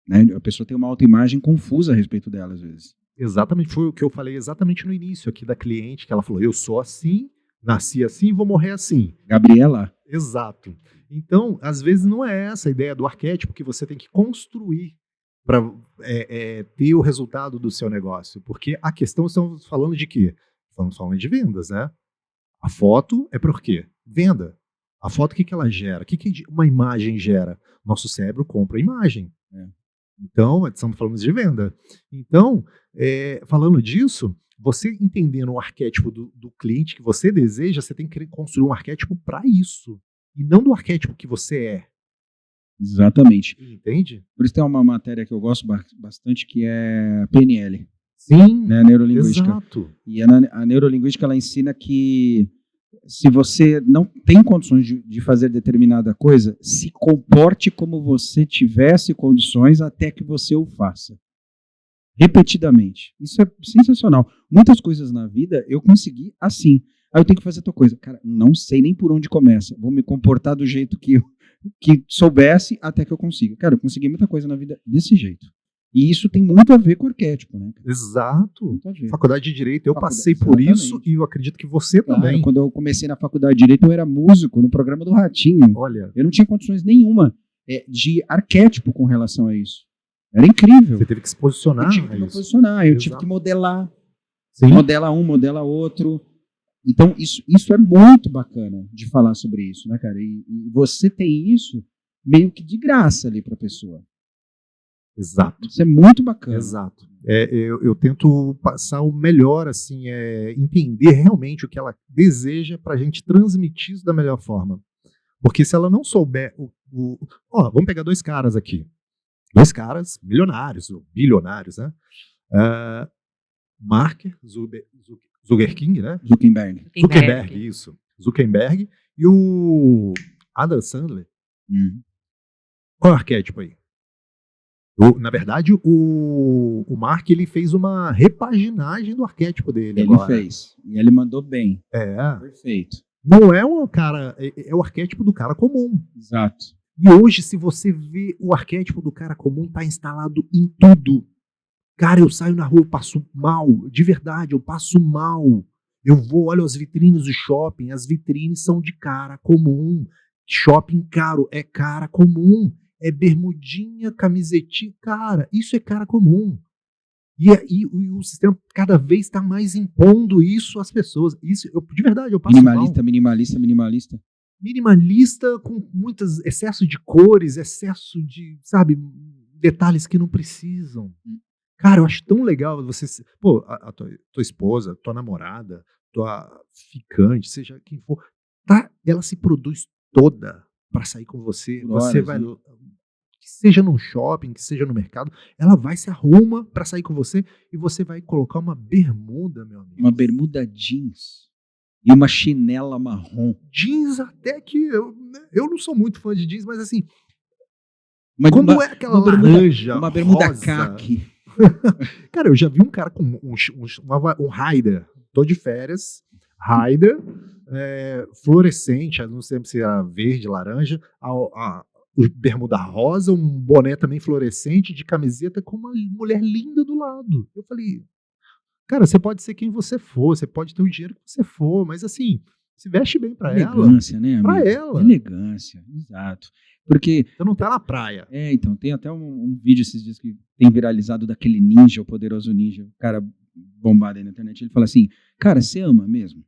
Né? A pessoa tem uma autoimagem confusa a respeito dela, às vezes. Exatamente, foi o que eu falei exatamente no início aqui da cliente, que ela falou, eu sou assim, nasci assim e vou morrer assim. Gabriela. Exato. Então, às vezes não é essa a ideia do arquétipo que você tem que construir para ter o resultado do seu negócio. Porque a questão, estamos falando de quê? Estamos falando de vendas, né? A foto é por quê? Venda. A foto, o que ela gera? O que uma imagem gera? Nosso cérebro compra imagem. Então, estamos falando de venda. Então, falando disso, você entendendo o arquétipo do cliente que você deseja, você tem que construir um arquétipo para isso. E não do arquétipo que você é. Exatamente. Entende? Por isso tem uma matéria que eu gosto bastante, que é PNL. Sim, né, a neurolinguística. Exato. E a neurolinguística, ela ensina que se você não tem condições de fazer determinada coisa, se comporte como você tivesse condições até que você o faça. Repetidamente. Isso é sensacional. Muitas coisas na vida eu consegui assim. Aí eu tenho que fazer outra coisa. Cara, não sei nem por onde começa. Vou me comportar do jeito que soubesse até que eu consiga. Cara, eu consegui muita coisa na vida desse jeito. E isso tem muito a ver com o arquétipo, né? Exato. Muito a ver. Faculdade de Direito, eu passei por exatamente. isso e eu acredito que você Claro, também. quando eu comecei na faculdade de Direito, eu era músico no programa do Ratinho. Olha, Eu não tinha condições nenhuma de arquétipo com relação a isso. Era incrível. você teve que se posicionar. Eu tive que a me isso. posicionar, eu Exato. tive que modelar. Sim. Modela um, modela outro. Então, isso é muito bacana de falar sobre isso, né, cara? E você tem isso meio que de graça ali para a pessoa. Exato. Isso é muito bacana. Exato. Eu tento passar o melhor, assim, entender realmente o que ela deseja para a gente transmitir isso da melhor forma. Porque se ela não souber vamos pegar dois caras aqui. Dois caras milionários, ou bilionários, né? Mark Zuckerberg, né? Zuckerberg, isso. Zuckerberg e o Adam Sandler. Qual é o arquétipo aí? Na verdade, o Mark, ele fez uma repaginagem do arquétipo dele. Ele fez. E ele mandou bem. Perfeito. Não é um cara... É o arquétipo do cara comum. Exato. E hoje, se você vê o arquétipo do cara comum, tá instalado em tudo. Cara, eu saio na rua, eu passo mal. De verdade, eu passo mal. Eu vou, olho as vitrines do shopping. As vitrines são de cara comum. Shopping caro é cara comum. É bermudinha, camisetinha. Cara, isso é cara comum. E o sistema cada vez está mais impondo isso às pessoas. Isso, de verdade, eu passo minimalista, mal. minimalista. Minimalista com muitos excesso de cores, excesso de, sabe, detalhes que não precisam. Cara, eu acho tão legal você... Pô, a tua esposa, tua namorada, tua ficante, seja quem for, tá, ela se produz toda pra sair com você. Por Você horas, vai... né? Que seja num shopping, que seja no mercado, ela vai se arruma pra sair com você e você vai colocar uma bermuda, meu amigo. Uma bermuda jeans e uma chinela marrom. Jeans até que... Eu não sou muito fã de jeans, mas assim, Uma, quando uma, é aquela uma bermuda, laranja, uma bermuda rosa... caqui. Cara, eu já vi um cara com um Raider. Tô de férias, Raider, fluorescente, não sei se era verde, laranja, o bermuda rosa, um boné também fluorescente, de camiseta, com uma mulher linda do lado. Eu falei, cara, você pode ser quem você for, você pode ter o dinheiro que você for, mas assim, se veste bem pra ela. Elegância, né, Pra amigo? ela. Elegância, exato. Porque, Você não tá na praia. então, tem até um vídeo esses dias que tem viralizado daquele ninja, o poderoso ninja, o cara bombado aí na internet, ele fala assim, cara, você ama mesmo?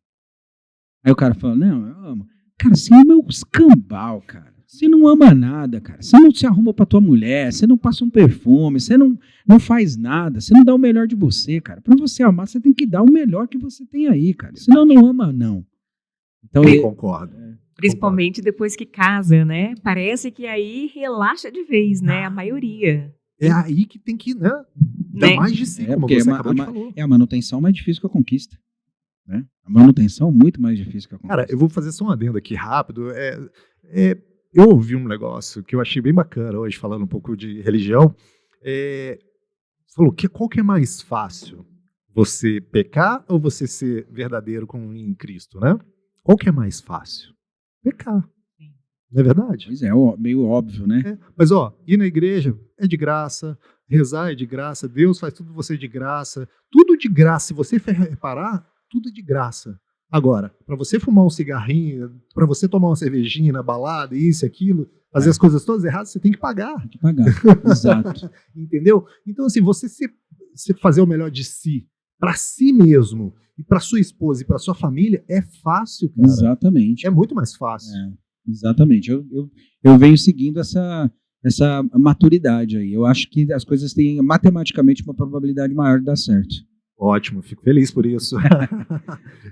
Aí o cara fala, não, eu amo. Cara, você ama o escambau, cara. Você não ama nada, cara. Você não se arruma pra tua mulher, você não passa um perfume, você não faz nada, você não dá o melhor de você, cara. Pra você amar, você tem que dar o melhor que você tem aí, cara. Senão não ama, não. Então, Eu concordo. Principalmente depois que casa, né? Parece que aí relaxa de vez, né? A maioria. É aí que tem que, né? Dar Né? mais de si, como porque você acabou de falar. a manutenção mais difícil que a conquista. Né? A manutenção muito mais difícil que a conquista. Cara, eu vou fazer só um adendo aqui rápido. Eu ouvi um negócio que eu achei bem bacana hoje, falando um pouco de religião. Você falou, qual que é mais fácil? Você pecar ou você ser verdadeiro em Cristo, né? Qual que é mais fácil? Pecar. Sim. Não é verdade? Pois é, meio óbvio, né? Mas, ir na igreja é de graça, rezar é de graça, Deus faz tudo você de graça, tudo de graça. Se você reparar, tudo de graça. Agora, para você fumar um cigarrinho, para você tomar uma cervejinha na balada, isso e aquilo, fazer as coisas todas erradas, você tem que pagar. Tem que pagar, exato. Entendeu? Então, assim, você se fazer o melhor de si, para si mesmo, e para sua esposa e para sua família, é fácil, cara. Exatamente. É muito mais fácil. Exatamente. Eu venho seguindo essa maturidade aí. Eu acho que as coisas têm matematicamente uma probabilidade maior de dar certo. Ótimo, fico feliz por isso.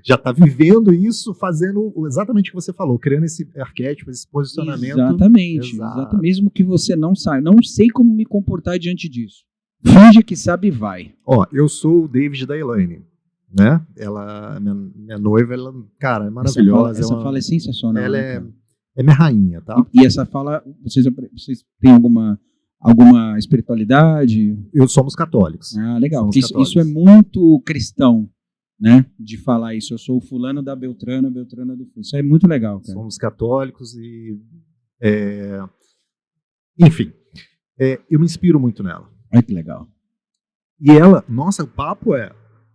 Já está vivendo isso, fazendo exatamente o que você falou, criando esse arquétipo, esse posicionamento. Exatamente. Exato. Mesmo que você não saiba, não sei como me comportar diante disso. Finge que sabe e vai. Eu sou o David da Elaine, né? Ela, minha noiva, ela, cara, é maravilhosa. Essa fala é sensacional. Ela né, cara? é minha rainha, tá? E essa fala, vocês têm alguma espiritualidade? Somos católicos. Ah, legal. Somos Isso é católicos. muito cristão, né? De falar isso. Eu sou o fulano da Beltrana, Beltrana do fulano. Isso é muito legal, cara. Somos católicos e... enfim, eu me inspiro muito nela. Olha que legal. E ela, nossa, o papo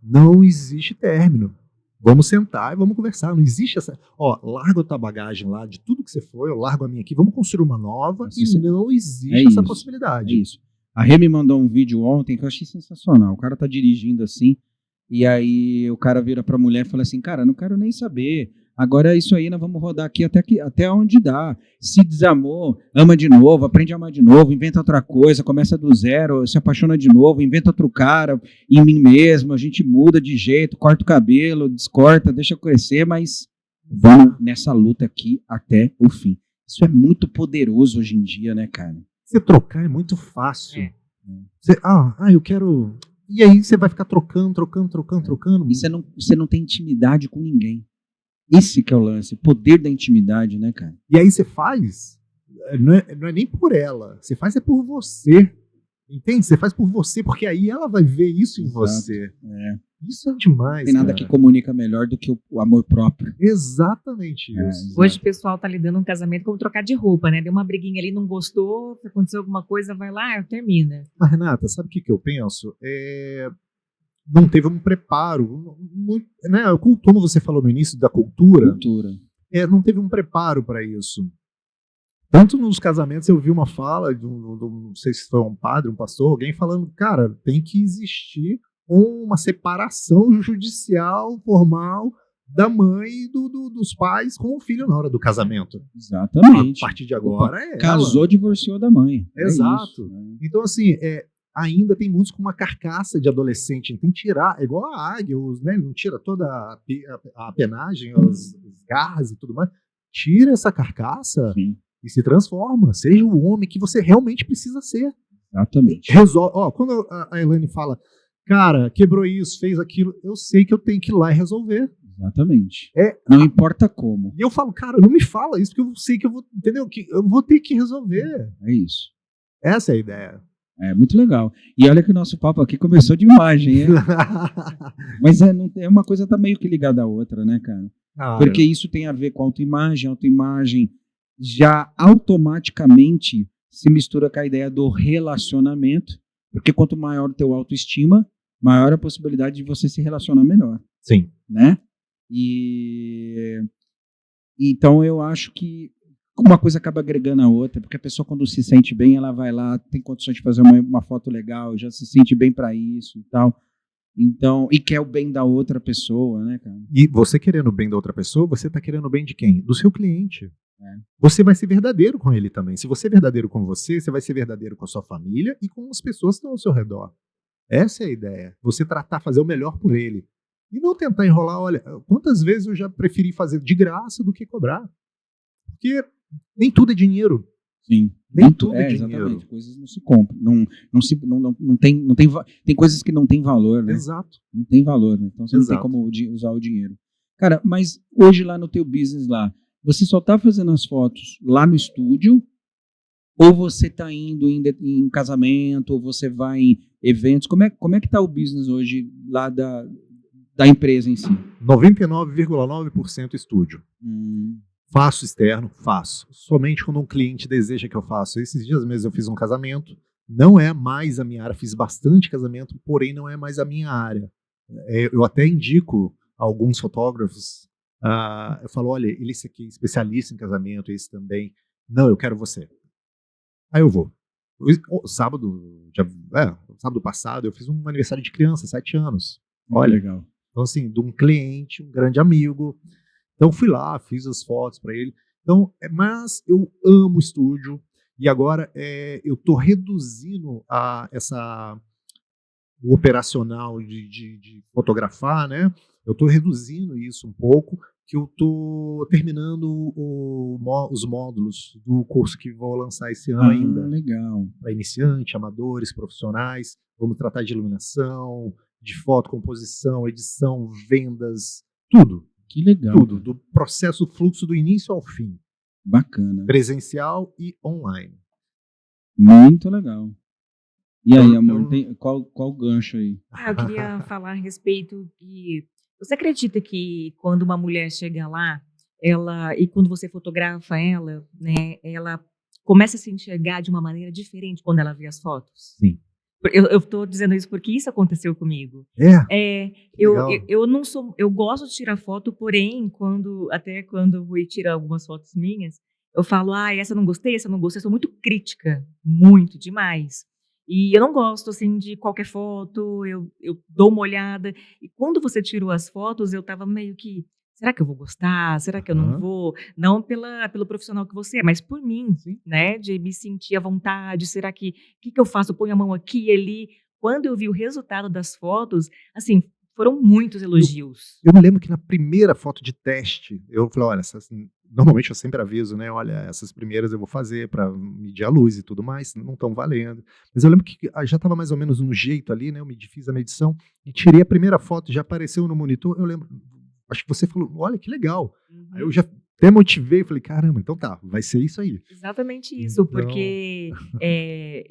não existe término. Vamos sentar e vamos conversar. Não existe essa... larga a tua bagagem lá, de tudo que você foi, eu largo a minha aqui, vamos construir uma nova, e não existe essa possibilidade. É isso. A Rê me mandou um vídeo ontem que eu achei sensacional. O cara tá dirigindo assim, e aí o cara vira pra mulher e fala assim, cara, não quero nem saber. Agora é isso aí, nós vamos rodar aqui até onde dá. Se desamou, ama de novo, aprende a amar de novo, inventa outra coisa, começa do zero, se apaixona de novo, inventa outro cara, em mim mesmo, a gente muda de jeito, corta o cabelo, descorta, deixa crescer, mas vamos nessa luta aqui até o fim. Isso é muito poderoso hoje em dia, né, cara? Você trocar é muito fácil. Eu quero... E aí você vai ficar trocando. E você não tem intimidade com ninguém. Esse que é o lance, o poder da intimidade, né, cara? E aí você faz, não é nem por ela, você faz por você, entende? Você faz por você, porque aí ela vai ver isso em você. Isso é demais, Não tem nada que comunica melhor do que o amor próprio. Exatamente isso. Hoje o pessoal tá lidando um casamento como trocar de roupa, né? Deu uma briguinha ali, não gostou, se aconteceu alguma coisa, vai lá, termina. Mas, Renata, sabe o que eu penso? Não teve um preparo, né? Como você falou no início da cultura. Não teve um preparo para isso. Tanto nos casamentos eu vi uma fala, não sei se foi um padre, um pastor, alguém falando, cara, tem que existir uma separação judicial, formal, da mãe e dos pais com o filho na hora do casamento. Exatamente. A partir de agora casou, divorciou da mãe. Exato. É isso, né? Então, assim, ainda tem muitos com uma carcaça de adolescente. Tem que tirar, é igual a águia, né? Não tira toda a penagem, as garras e tudo mais. Tira essa carcaça Sim, e se transforma. Seja o homem que você realmente precisa ser. exatamente. Resolve. Ó, quando a Elaine fala, cara, quebrou isso, fez aquilo, eu sei que eu tenho que ir lá e resolver. Exatamente. É, Não importa como. e eu falo, cara, não me fala isso, porque eu sei que eu vou, entendeu? Que eu vou ter que resolver. É isso. Essa é a ideia. É muito legal. E olha que o nosso papo aqui começou de imagem, hein? Mas é uma coisa tá meio que ligada à outra, né, cara? Cara, Porque isso tem a ver com autoimagem. Autoimagem já automaticamente se mistura com a ideia do relacionamento, porque quanto maior o teu autoestima, maior a possibilidade de você se relacionar melhor, sim. né? E então eu acho que uma coisa acaba agregando a outra, porque a pessoa quando se sente bem, ela vai lá, tem condições de fazer uma foto legal, já se sente bem para isso e tal. Então, e quer o bem da outra pessoa, né, cara? E você querendo o bem da outra pessoa, você tá querendo o bem de quem? Do seu cliente. É. Você vai ser verdadeiro com ele também. Se você é verdadeiro com você, você vai ser verdadeiro com a sua família e com as pessoas que estão ao seu redor. Essa é a ideia. Você tratar, fazer o melhor por ele. E não tentar enrolar. Olha, quantas vezes eu já preferi fazer de graça do que cobrar? Porque nem tudo é dinheiro. Sim. Nem tudo é dinheiro. Exatamente. Coisas não se compram. Tem coisas que não tem valor, né? Exato. Não tem valor, né? Então você não tem Exato. como usar o dinheiro. Cara, mas hoje lá no teu business lá, você só tá fazendo as fotos lá no estúdio? Ou você tá indo em casamento, ou você vai em eventos? Como é que tá o business hoje lá da empresa em si? 99,9% estúdio. Hum, Faço externo? Faço. Somente quando um cliente deseja que eu faça. Esses dias mesmo eu fiz um casamento. Não é mais a minha área. Fiz bastante casamento, porém não é mais a minha área. Eu até indico a alguns fotógrafos. Eu falo, olha, esse aqui é especialista em casamento, esse também. Não, eu quero você. Aí eu vou. Sábado passado eu fiz um aniversário de criança, 7 anos. Olha, legal. então assim, de um cliente, um grande amigo. Então fui lá, fiz as fotos para ele. Então, mas eu amo o estúdio e agora eu estou reduzindo o operacional de fotografar, né? Eu estou reduzindo isso um pouco, que eu estou terminando os módulos do curso que vou lançar esse ano ainda. Legal. Para iniciante, amadores, profissionais. Vamos tratar de iluminação, de foto, composição, edição, vendas, tudo. Que legal. Tudo, do processo, fluxo do início ao fim. Bacana. Presencial e online. Muito legal. E aí, amor, Então- qual o gancho aí? Eu queria falar a respeito que você acredita que quando uma mulher chega lá, e quando você fotografa ela, né, ela começa a se enxergar de uma maneira diferente quando ela vê as fotos? Sim. Eu estou dizendo isso porque isso aconteceu comigo. Legal. Eu não sou, eu gosto de tirar foto, porém, quando eu vou tirar algumas fotos minhas, eu falo, essa eu não gostei, essa eu não gostei, eu sou muito crítica, muito, demais. E eu não gosto, assim, de qualquer foto, eu dou uma olhada, e quando você tirou as fotos, eu tava meio que, será que eu vou gostar? Será que eu não Aham. vou? Não pelo profissional que você é, mas por mim, Sim. né? De me sentir à vontade. Será que o que eu faço? Eu ponho a mão aqui e ali. Quando eu vi o resultado das fotos, assim, foram muitos elogios. Eu me lembro que na primeira foto de teste, eu falei, olha, normalmente eu sempre aviso, né? Olha, essas primeiras eu vou fazer para medir a luz e tudo mais, não estão valendo. Mas eu lembro que já estava mais ou menos no jeito ali, né? Eu fiz a medição e tirei a primeira foto, já apareceu no monitor. Eu lembro, acho que você falou, olha que legal. Aí eu já até motivei, falei, caramba, então tá, vai ser isso aí. Exatamente isso, Então- porque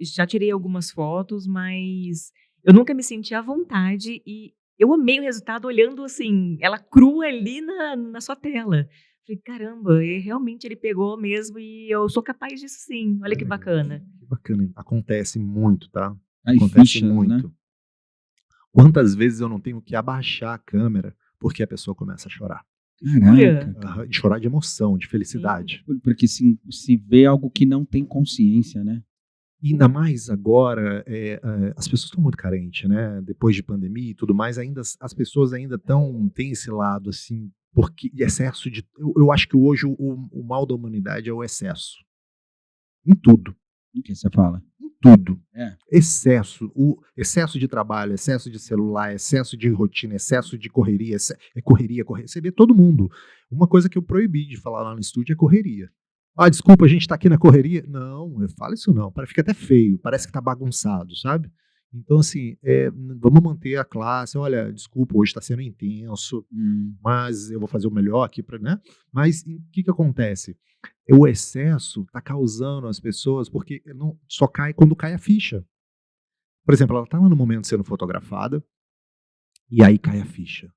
já tirei algumas fotos, mas eu nunca me senti à vontade e eu amei o resultado olhando assim, ela crua ali na sua tela. Falei, caramba, realmente ele pegou mesmo e eu sou capaz disso sim. Olha que bacana. Que bacana. Acontece muito, tá? Aí Acontece fichas, muito. né? Quantas vezes eu não tenho que abaixar a câmera porque a pessoa começa a chorar? Caraca. cara. De chorar de emoção, de felicidade. Porque se vê algo que não tem consciência, né? E ainda mais agora, as pessoas estão muito carentes, né? Depois de pandemia e tudo mais, ainda as pessoas ainda têm esse lado, assim, porque excesso de... Eu acho que hoje o mal da humanidade é o excesso. Em tudo. O que você fala? Em tudo. É. O excesso de trabalho, excesso de celular, excesso de rotina, excesso de correria, correria. Você vê todo mundo. Uma coisa que eu proibi de falar lá no estúdio é correria. Ah, desculpa, a gente tá aqui na correria. Não, eu falo isso não. Fica até feio, parece que tá bagunçado, sabe? Então, assim, vamos manter a classe. Olha, desculpa, hoje está sendo intenso, mas eu vou fazer o melhor aqui, né? Mas o que acontece? O excesso está causando as pessoas, porque não, só cai quando cai a ficha. Por exemplo, ela está lá no momento sendo fotografada, e aí cai a ficha.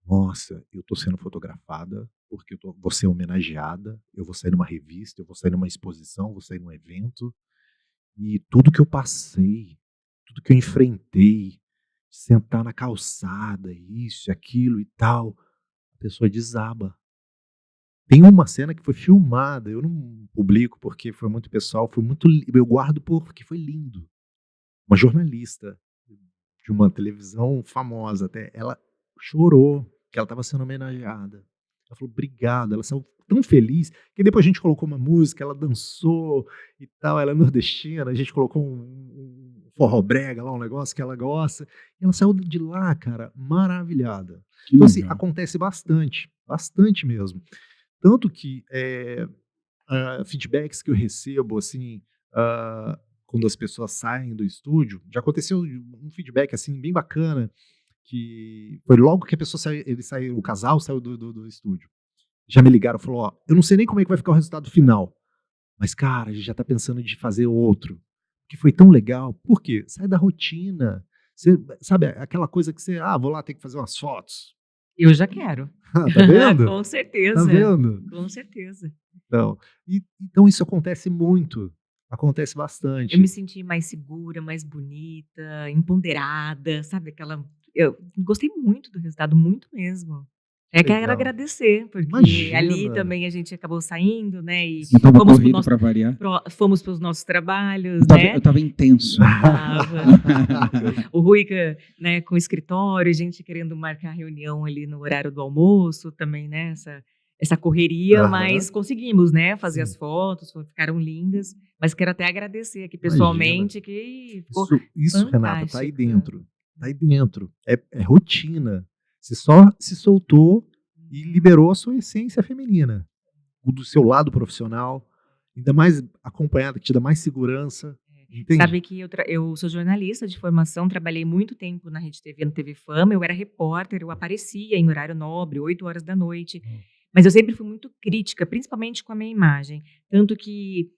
Nossa, eu estou sendo fotografada porque vou ser homenageada, eu vou sair numa revista, eu vou sair numa exposição, vou sair num evento, e tudo que eu passei, tudo que eu enfrentei, sentar na calçada, isso, aquilo e tal, a pessoa desaba. Tem uma cena que foi filmada, eu não publico porque foi muito pessoal, eu guardo porque foi lindo. Uma jornalista de uma televisão famosa até, ela chorou que ela estava sendo homenageada. Ela falou, obrigado, ela saiu tão feliz, que depois a gente colocou uma música, ela dançou e tal, ela é nordestina, a gente colocou um forró brega lá, um negócio que ela gosta, e ela saiu de lá, cara, maravilhada. Então, assim, acontece bastante mesmo. Tanto que feedbacks que eu recebo, assim, quando as pessoas saem do estúdio, já aconteceu um feedback, assim, bem bacana, que foi logo que a pessoa saiu, o casal saiu do estúdio. Já me ligaram e falaram, ó, eu não sei nem como é que vai ficar o resultado final, mas, cara, a gente já tá pensando de fazer outro, que foi tão legal. Por quê? Sai da rotina. Você, sabe, aquela coisa que você, vou lá ter que fazer umas fotos. Eu já quero. Tá vendo? Com certeza. Tá vendo? Com certeza. Então isso acontece muito. Acontece bastante. Eu me senti mais segura, mais bonita, empoderada, sabe? Eu gostei muito do resultado, muito mesmo. Quero Legal. agradecer, porque Imagina. ali também a gente acabou saindo, né? E Eu tava corrido para variar. fomos para os nossos trabalhos, né? Eu tava intenso. O Rui, né, com o escritório, a gente querendo marcar reunião ali no horário do almoço também, né? Essa correria, mas conseguimos, né? Fazer as fotos, ficaram lindas. Mas quero até agradecer aqui pessoalmente, que ficou isso Renata, tá aí dentro. Tá aí dentro. É rotina. Você só se soltou e liberou a sua essência feminina. O do seu lado profissional, ainda mais acompanhada, que te dá mais segurança. Entende? Sabe que eu sou jornalista de formação, trabalhei muito tempo na Rede TV, no TV Fama, eu era repórter, eu aparecia em horário nobre, 8 horas da noite. Mas eu sempre fui muito crítica, principalmente com a minha imagem. Tanto que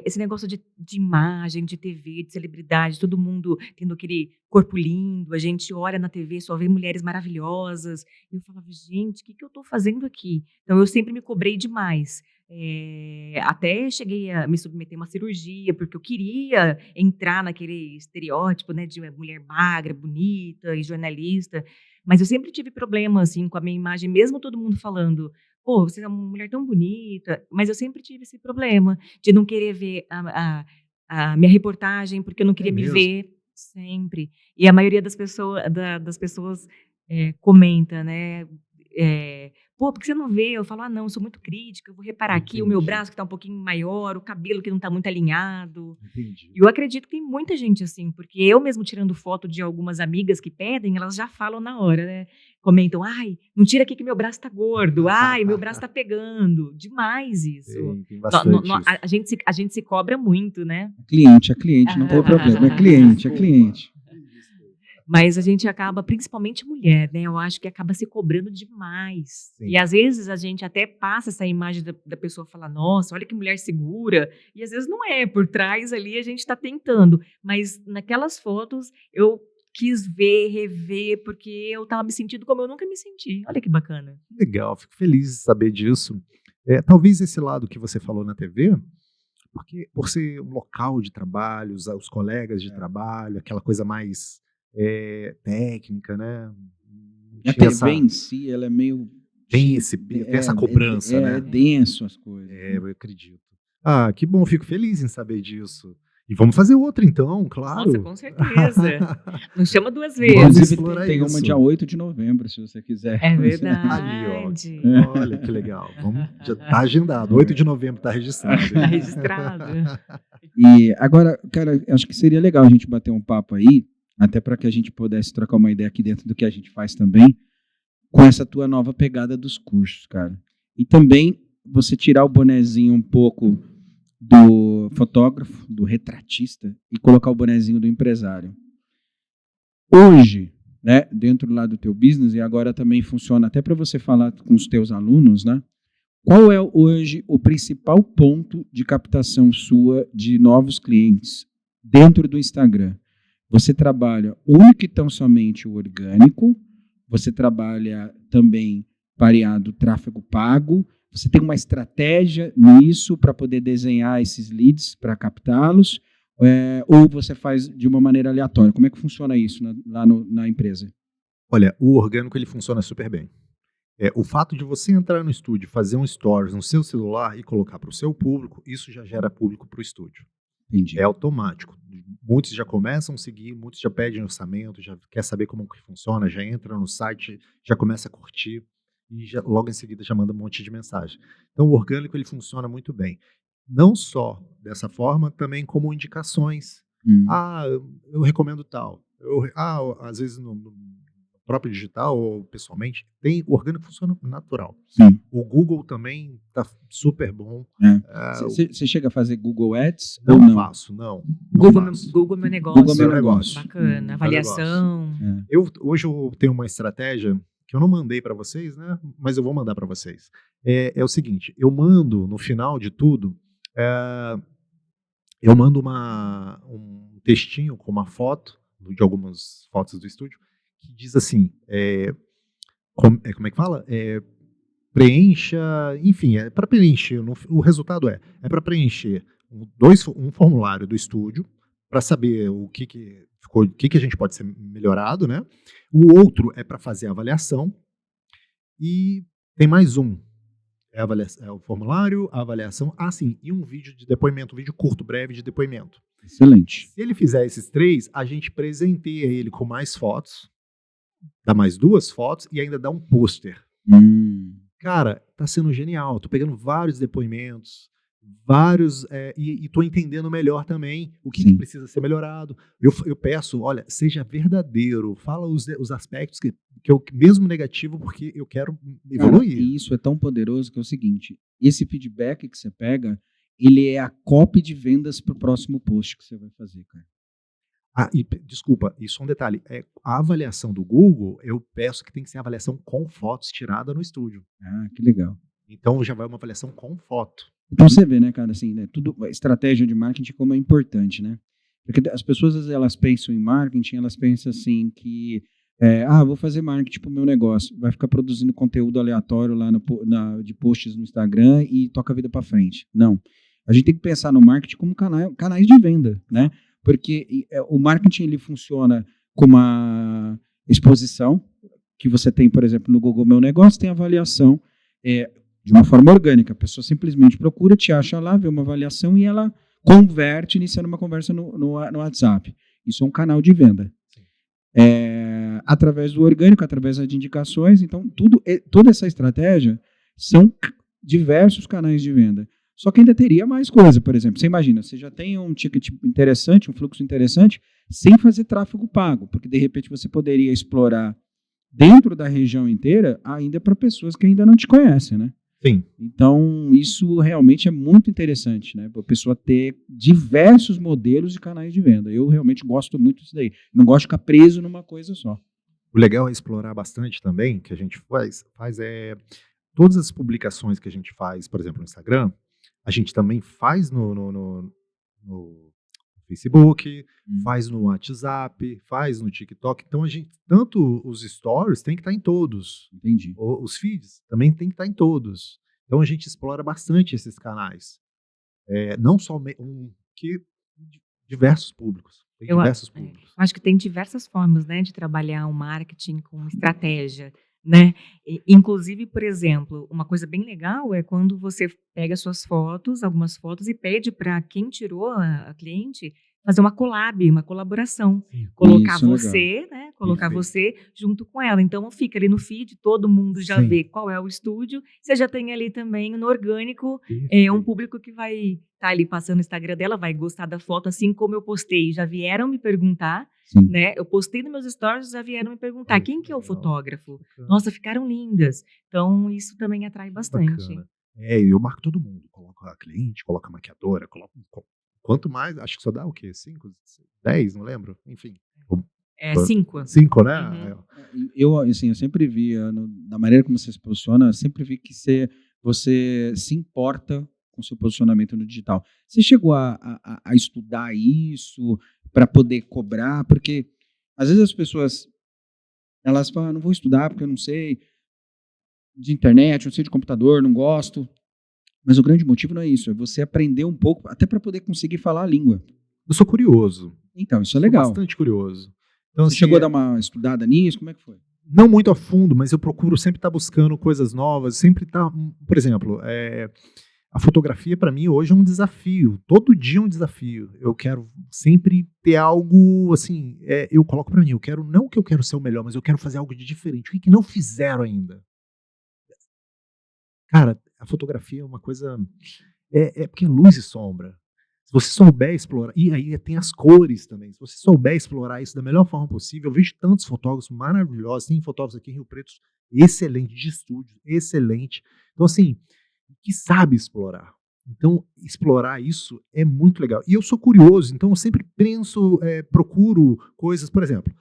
esse negócio de imagem, de TV, de celebridade, todo mundo tendo aquele corpo lindo, a gente olha na TV, só vê mulheres maravilhosas. E eu falava, gente, o que eu estou fazendo aqui? Então eu sempre me cobrei demais. Até cheguei a me submeter a uma cirurgia, porque eu queria entrar naquele estereótipo, né, de mulher magra, bonita e jornalista. Mas eu sempre tive problema, assim, com a minha imagem, mesmo todo mundo falando, pô, você é uma mulher tão bonita, mas eu sempre tive esse problema de não querer ver a minha reportagem, porque eu não queria me ver sempre. E a maioria das pessoas comenta, né? Pô, por que você não vê? Eu falo, não, eu sou muito crítica, eu vou reparar aqui o meu braço que está um pouquinho maior, o cabelo que não está muito alinhado. Entendi. E eu acredito que tem muita gente assim, porque eu mesmo tirando foto de algumas amigas que pedem, elas já falam na hora, né? Comentam, ai, não tira aqui que meu braço tá gordo, ai, meu braço tá pegando. Demais isso. Tem bastante isso. A gente se cobra muito, né? É cliente, não tem problema, é cliente. Mas a gente acaba, principalmente mulher, né? Eu acho que acaba se cobrando demais. Sim. E às vezes a gente até passa essa imagem da pessoa falar, nossa, olha que mulher segura. E às vezes não é, por trás ali a gente está tentando. Mas naquelas fotos eu quis ver, rever, porque eu estava me sentindo como eu nunca me senti. Olha que bacana. Legal, fico feliz de saber disso. Talvez esse lado que você falou na TV, porque por ser um local de trabalho, os colegas de trabalho, aquela coisa mais técnica, né? A TV em si, ela é meio... Tem essa cobrança, né? É denso as coisas. Eu acredito. Que bom, fico feliz em saber disso. E vamos fazer outra então, claro. Nossa, com certeza. Não chama duas Inclusive, vezes. tem uma dia 8 de novembro, se você quiser. É verdade. Ali, ó. Olha que legal. Já tá agendado. 8 de novembro tá registrado. Tá registrado. E agora, cara, acho que seria legal a gente bater um papo aí, até para que a gente pudesse trocar uma ideia aqui dentro do que a gente faz também, com essa tua nova pegada dos cursos, cara. E também você tirar o bonezinho um pouco do fotógrafo, do retratista, e colocar o bonezinho do empresário. Hoje, né, dentro lá do teu business, e agora também funciona até para você falar com os teus alunos, né? Qual é hoje o principal ponto de captação sua de novos clientes dentro do Instagram? Você trabalha único e tão somente o orgânico, você trabalha também pareado tráfego pago, você tem uma estratégia nisso para poder desenhar esses leads para captá-los, ou você faz de uma maneira aleatória? Como é que funciona isso lá na empresa? Olha, o orgânico ele funciona super bem. O fato de você entrar no estúdio, fazer um stories no seu celular e colocar para o seu público, isso já gera público para o estúdio. Entendi. É automático. Muitos já começam a seguir, muitos já pedem orçamento, já quer saber como que funciona, já entra no site, já começa a curtir e logo em seguida já manda um monte de mensagem. Então o orgânico ele funciona muito bem. Não só dessa forma, também como indicações. Eu recomendo tal. Às vezes no próprio digital ou pessoalmente, o orgânico funciona natural. Sim. O Google também está super bom. Você chega a fazer Google Ads? Não, ou não? faço, não. Google Meu Negócio. Google Meu Negócio. Bacana. Avaliação. Hoje eu tenho uma estratégia que eu não mandei para vocês, né? Mas eu vou mandar para vocês. É o seguinte, eu mando no final de tudo, eu mando um textinho com uma foto de algumas fotos do estúdio que diz assim, como é que fala? Preencha, enfim, é para preencher, o resultado é para preencher um formulário do estúdio para saber o que ficou, o que a gente pode ser melhorado, né? O outro é para fazer a avaliação e tem mais um, é o formulário, a avaliação, sim, e um vídeo de depoimento, um vídeo curto, breve de depoimento. Excelente. Se ele fizer esses 3, a gente presenteia ele com mais fotos, dá mais 2 fotos e ainda dá um pôster. Cara, tá sendo genial. Tô pegando vários depoimentos, e tô entendendo melhor também o que precisa ser melhorado. Eu peço, olha, seja verdadeiro, fala os aspectos que eu, mesmo negativo, porque eu quero evoluir. Cara, e isso é tão poderoso que é o seguinte, esse feedback que você pega, ele é a copy de vendas para o próximo post que você vai fazer, cara. E desculpa, isso é um detalhe. A avaliação do Google, eu peço que tem que ser avaliação com fotos tirada no estúdio. Que legal. Então já vai uma avaliação com foto. Então você vê, né, cara, assim, né, tudo, estratégia de marketing como é importante, né? Porque as pessoas, às vezes, elas pensam em marketing, elas pensam assim que, vou fazer marketing pro meu negócio, vai ficar produzindo conteúdo aleatório lá de posts no Instagram e toca a vida para frente. Não. A gente tem que pensar no marketing como canais de venda, né? Porque o marketing ele funciona como uma exposição que você tem, por exemplo, no Google Meu Negócio, tem avaliação de uma forma orgânica. A pessoa simplesmente procura, te acha lá, vê uma avaliação e ela converte, iniciando uma conversa no WhatsApp. Isso é um canal de venda. Através do orgânico, através de indicações. Então, toda essa estratégia são diversos canais de venda. Só que ainda teria mais coisa, por exemplo. Você imagina, você já tem um ticket interessante, um fluxo interessante, sem fazer tráfego pago, porque de repente você poderia explorar dentro da região inteira ainda para pessoas que ainda não te conhecem, né? Sim. Então, isso realmente é muito interessante, né? Para a pessoa ter diversos modelos de canais de venda. Eu realmente gosto muito disso daí. Não gosto de ficar preso numa coisa só. O legal é explorar bastante também, que a gente faz todas as publicações que a gente faz, por exemplo, no Instagram, a gente também faz no Facebook, faz no WhatsApp, faz no TikTok. Então, tanto os stories tem que estar em todos. Entendi. Os feeds também tem que estar em todos. Então, a gente explora bastante esses canais. Não só que diversos públicos. Tem diversos públicos. Acho que tem diversas formas, né, de trabalhar o marketing com estratégia, né? Inclusive, por exemplo, uma coisa bem legal é quando você pega suas fotos, algumas fotos, e pede para quem tirou a cliente fazer uma collab, uma colaboração. Colocar Isso é legal. você, né? Colocar Perfeito. você junto com ela. Então fica ali no feed, todo mundo já Sim. vê qual é o estúdio. Você já tem ali também no orgânico um Perfeito. público que vai estar ali passando no Instagram dela, vai gostar da foto, assim como eu postei. Já vieram me perguntar, Sim. né? Eu postei nos meus stories, já vieram me perguntar Olha quem que que é o legal. fotógrafo. Bacana. Nossa, ficaram lindas. Então isso também atrai bastante. Bacana. Eu marco todo mundo. Coloco a cliente, coloco a maquiadora, quanto mais, acho que só dá o quê? 5, 10, não lembro. Enfim. 5. 5, né? Uhum. Eu sempre vi, da maneira como você se posiciona, eu sempre vi que você se importa com o seu posicionamento no digital. Você chegou a estudar isso para poder cobrar? Porque às vezes as pessoas, elas falam, não vou estudar porque eu não sei de internet, não sei de computador, não gosto. Mas o grande motivo não é isso, é você aprender um pouco, até para poder conseguir falar a língua. Eu sou curioso. Então, isso é Sou legal. bastante curioso. Então, Você assim, chegou a dar uma estudada nisso? Como é que foi? não muito a fundo, mas eu procuro sempre estar buscando coisas novas, sempre estar, por exemplo, a fotografia para mim hoje é um desafio, todo dia é um desafio. Eu quero sempre ter algo assim, eu coloco para mim, não que eu quero ser o melhor, mas eu quero fazer algo de diferente. O que não fizeram ainda? Cara, a fotografia é uma coisa, porque é luz e sombra. Se você souber explorar, e aí tem as cores também, se você souber explorar isso da melhor forma possível, eu vejo tantos fotógrafos maravilhosos, tem fotógrafos aqui em Rio Preto, excelente, de estúdio, excelente. Então, assim, que sabe explorar. Então, explorar isso é muito legal. E eu sou curioso, então eu sempre penso, procuro coisas, por exemplo,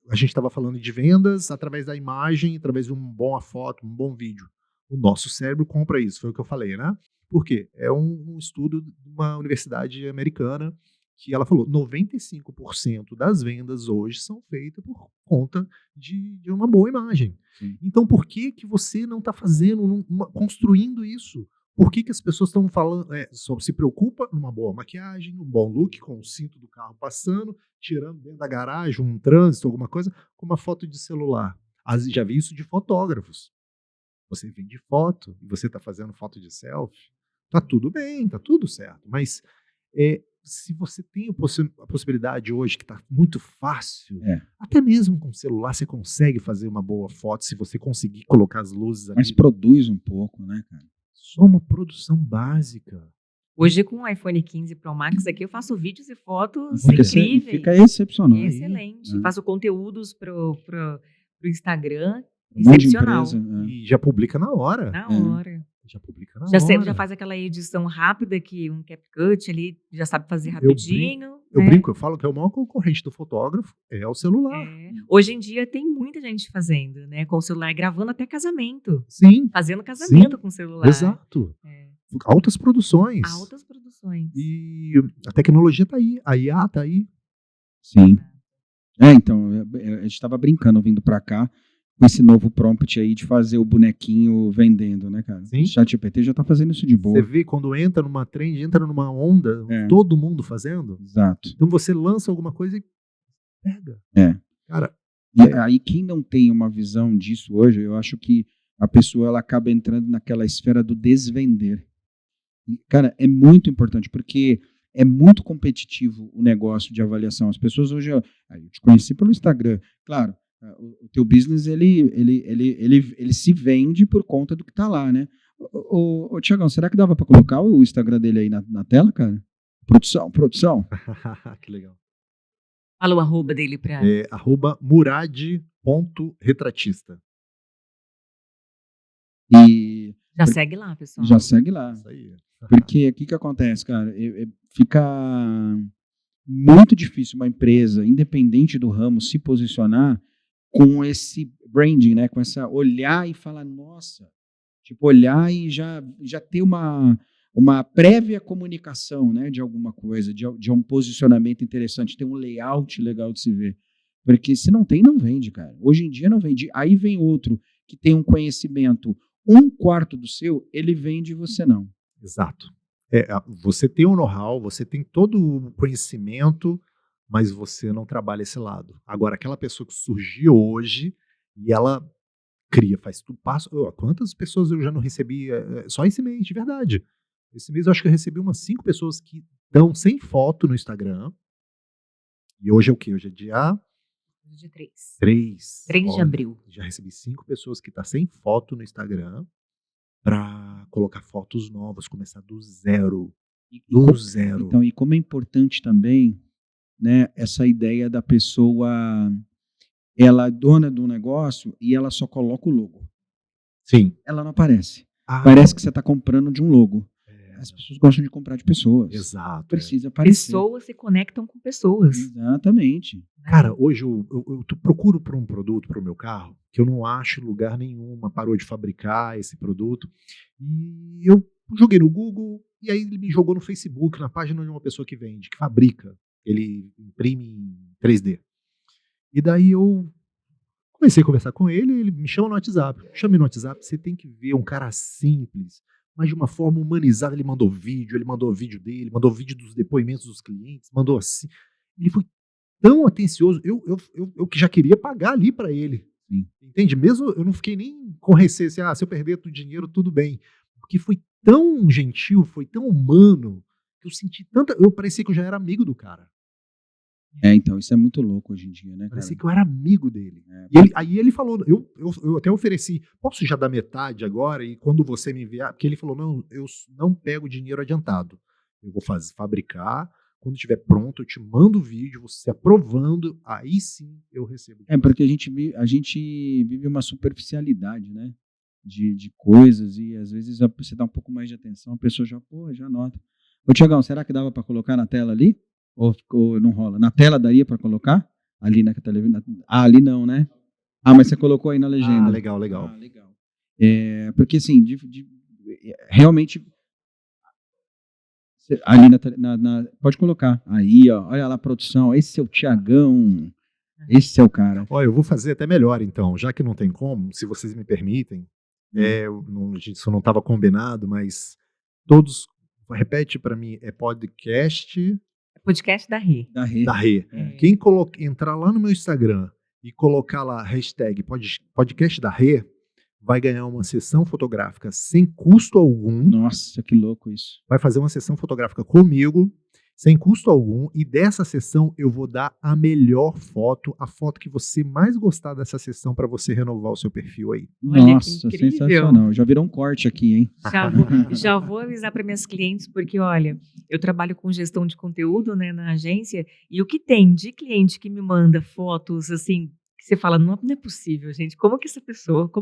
a gente estava falando de vendas através da imagem, através de uma boa foto, um bom vídeo. O nosso cérebro compra isso, foi o que eu falei, né? Por quê? É um estudo de uma universidade americana que ela falou 95% das vendas hoje são feitas por conta de uma boa imagem. Sim. Então, por que você não está construindo isso? Por que as pessoas estão falando, só se preocupa numa boa maquiagem, um bom look, com o cinto do carro passando, tirando dentro da garagem, um trânsito, alguma coisa, com uma foto de celular. Já vi isso de fotógrafos. Você vende foto e você está fazendo foto de selfie, tá tudo bem, tá tudo certo. Mas se você tem a possibilidade hoje, que está muito fácil, até mesmo com o celular você consegue fazer uma boa foto, se você conseguir colocar as luzes ali. Mas produz um pouco, né, cara? Só uma produção básica. Hoje com o iPhone 15 Pro Max aqui eu faço vídeos e fotos Fica incríveis. excepcional. Excelente. Faço conteúdos pro Instagram. Um monte de Excepcional. empresa. E já publica na hora. Na hora. Já publica na Já hora. faz aquela edição rápida que um CapCut ali já sabe fazer Eu rapidinho. Eu né? brinco, eu falo que é o maior concorrente do fotógrafo é o celular. Hoje em dia tem muita gente fazendo, né? Com o celular, gravando até casamento. Sim. Fazendo casamento com o celular. Exato. Altas produções. Altas produções. E a tecnologia tá aí, a IA tá aí. Sim. Então, a gente estava brincando vindo para cá com esse novo prompt aí de fazer o bonequinho vendendo, né, cara? Sim. O ChatGPT já tá fazendo isso de boa. Você vê quando entra numa trend, entra numa onda, todo mundo fazendo. Exato. Então você lança alguma coisa e pega. Cara, e aí quem não tem uma visão disso hoje, eu acho que a pessoa ela acaba entrando naquela esfera do desvender. E, cara, é muito importante, porque é muito competitivo o negócio de avaliação. As pessoas hoje, eu te conheci pelo Instagram, claro, o teu business ele se vende por conta do que tá lá, né? Ô Tiagão, será que dava para colocar o Instagram dele aí na tela, cara? Produção. Que legal. Fala o arroba dele para... @murad.retratista. E já segue lá, pessoal. Já segue lá. Isso aí. Porque o que acontece, cara? Fica muito difícil uma empresa, independente do ramo, se posicionar com esse branding, né? Com essa olhar e falar, nossa, tipo, olhar e já ter uma prévia comunicação, né? De alguma coisa, de um posicionamento interessante, ter um layout legal de se ver. Porque se não tem, não vende, cara. Hoje em dia não vende. Aí vem outro que tem um conhecimento 1/4 do seu, ele vende e você não. Exato. Você tem o know-how, você tem todo o conhecimento, mas você não trabalha esse lado. Agora, aquela pessoa que surgiu hoje e ela cria, faz tudo, quantas pessoas eu já não recebi, só esse mês, de verdade. Esse mês eu acho que eu recebi umas 5 pessoas que estão sem foto no Instagram. E hoje é o quê? Hoje é dia De 3. 3. 3 de Olha, abril. já recebi 5 pessoas que estão sem foto no Instagram para colocar fotos novas, começar do zero. Do zero. Então, e como é importante também, né, essa ideia da pessoa, ela é dona do negócio e ela só coloca o logo. Sim. Ela não aparece. Ah, Parece que você está comprando de um logo. As pessoas gostam de comprar de pessoas. exato. Precisa aparecer. Pessoas se conectam com pessoas. Exatamente. Cara, hoje eu procuro por um produto para o meu carro que eu não acho em lugar nenhum, parou de fabricar esse produto. E eu joguei no Google e aí ele me jogou no Facebook, na página de uma pessoa que vende, que fabrica. Ele imprime em 3D. E daí eu comecei a conversar com ele, ele me chama no WhatsApp. Chamei no WhatsApp, você tem que ver um cara simples, mas de uma forma humanizada. Ele mandou vídeo dele, mandou vídeo dos depoimentos dos clientes, mandou assim. Ele foi tão atencioso, eu que já queria pagar ali para ele. Sim. Entende? Mesmo eu não fiquei nem com receio, assim, se eu perder o dinheiro, tudo bem. Porque foi tão gentil, foi tão humano, que eu senti tanta. Eu parecia que eu já era amigo do cara. Então, isso é muito louco hoje em dia, né, cara? Parecia que eu era amigo dele. É. E aí ele falou, eu até ofereci, posso já dar metade agora? E quando você me enviar, porque ele falou, não, eu não pego dinheiro adiantado. Eu vou fabricar, quando estiver pronto, eu te mando o vídeo, você aprovando, aí sim eu recebo. Porque a gente vive uma superficialidade, né? De coisas, e às vezes você dá um pouco mais de atenção, a pessoa já nota. Ô, Tiagão, será que dava para colocar na tela ali? Ou não rola? Na tela daria para colocar? Ali na televisão? Ali não, né? Mas você colocou aí na legenda. Legal. Legal. Porque assim, realmente, ali pode colocar. Aí, ó, olha lá a produção, esse é o Tiagão, esse é o cara. Olha, eu vou fazer até melhor então, já que não tem como, se vocês me permitem, isso não estava combinado, mas todos, repete para mim, é podcast... Podcast da Rê. Da Rê. Da Rê. Quem entrar lá no meu Instagram e colocar lá hashtag podcast da Rê, vai ganhar uma sessão fotográfica sem custo algum. Nossa, que louco isso. Vai fazer uma sessão fotográfica comigo, sem custo algum, e dessa sessão eu vou dar a melhor foto, a foto que você mais gostar dessa sessão para você renovar o seu perfil aí. Olha, nossa, sensacional. Já virou um corte aqui, hein? Já vou avisar para minhas clientes, porque, olha, eu trabalho com gestão de conteúdo, né, na agência, e o que tem de cliente que me manda fotos, assim, que você fala, não é possível, gente, como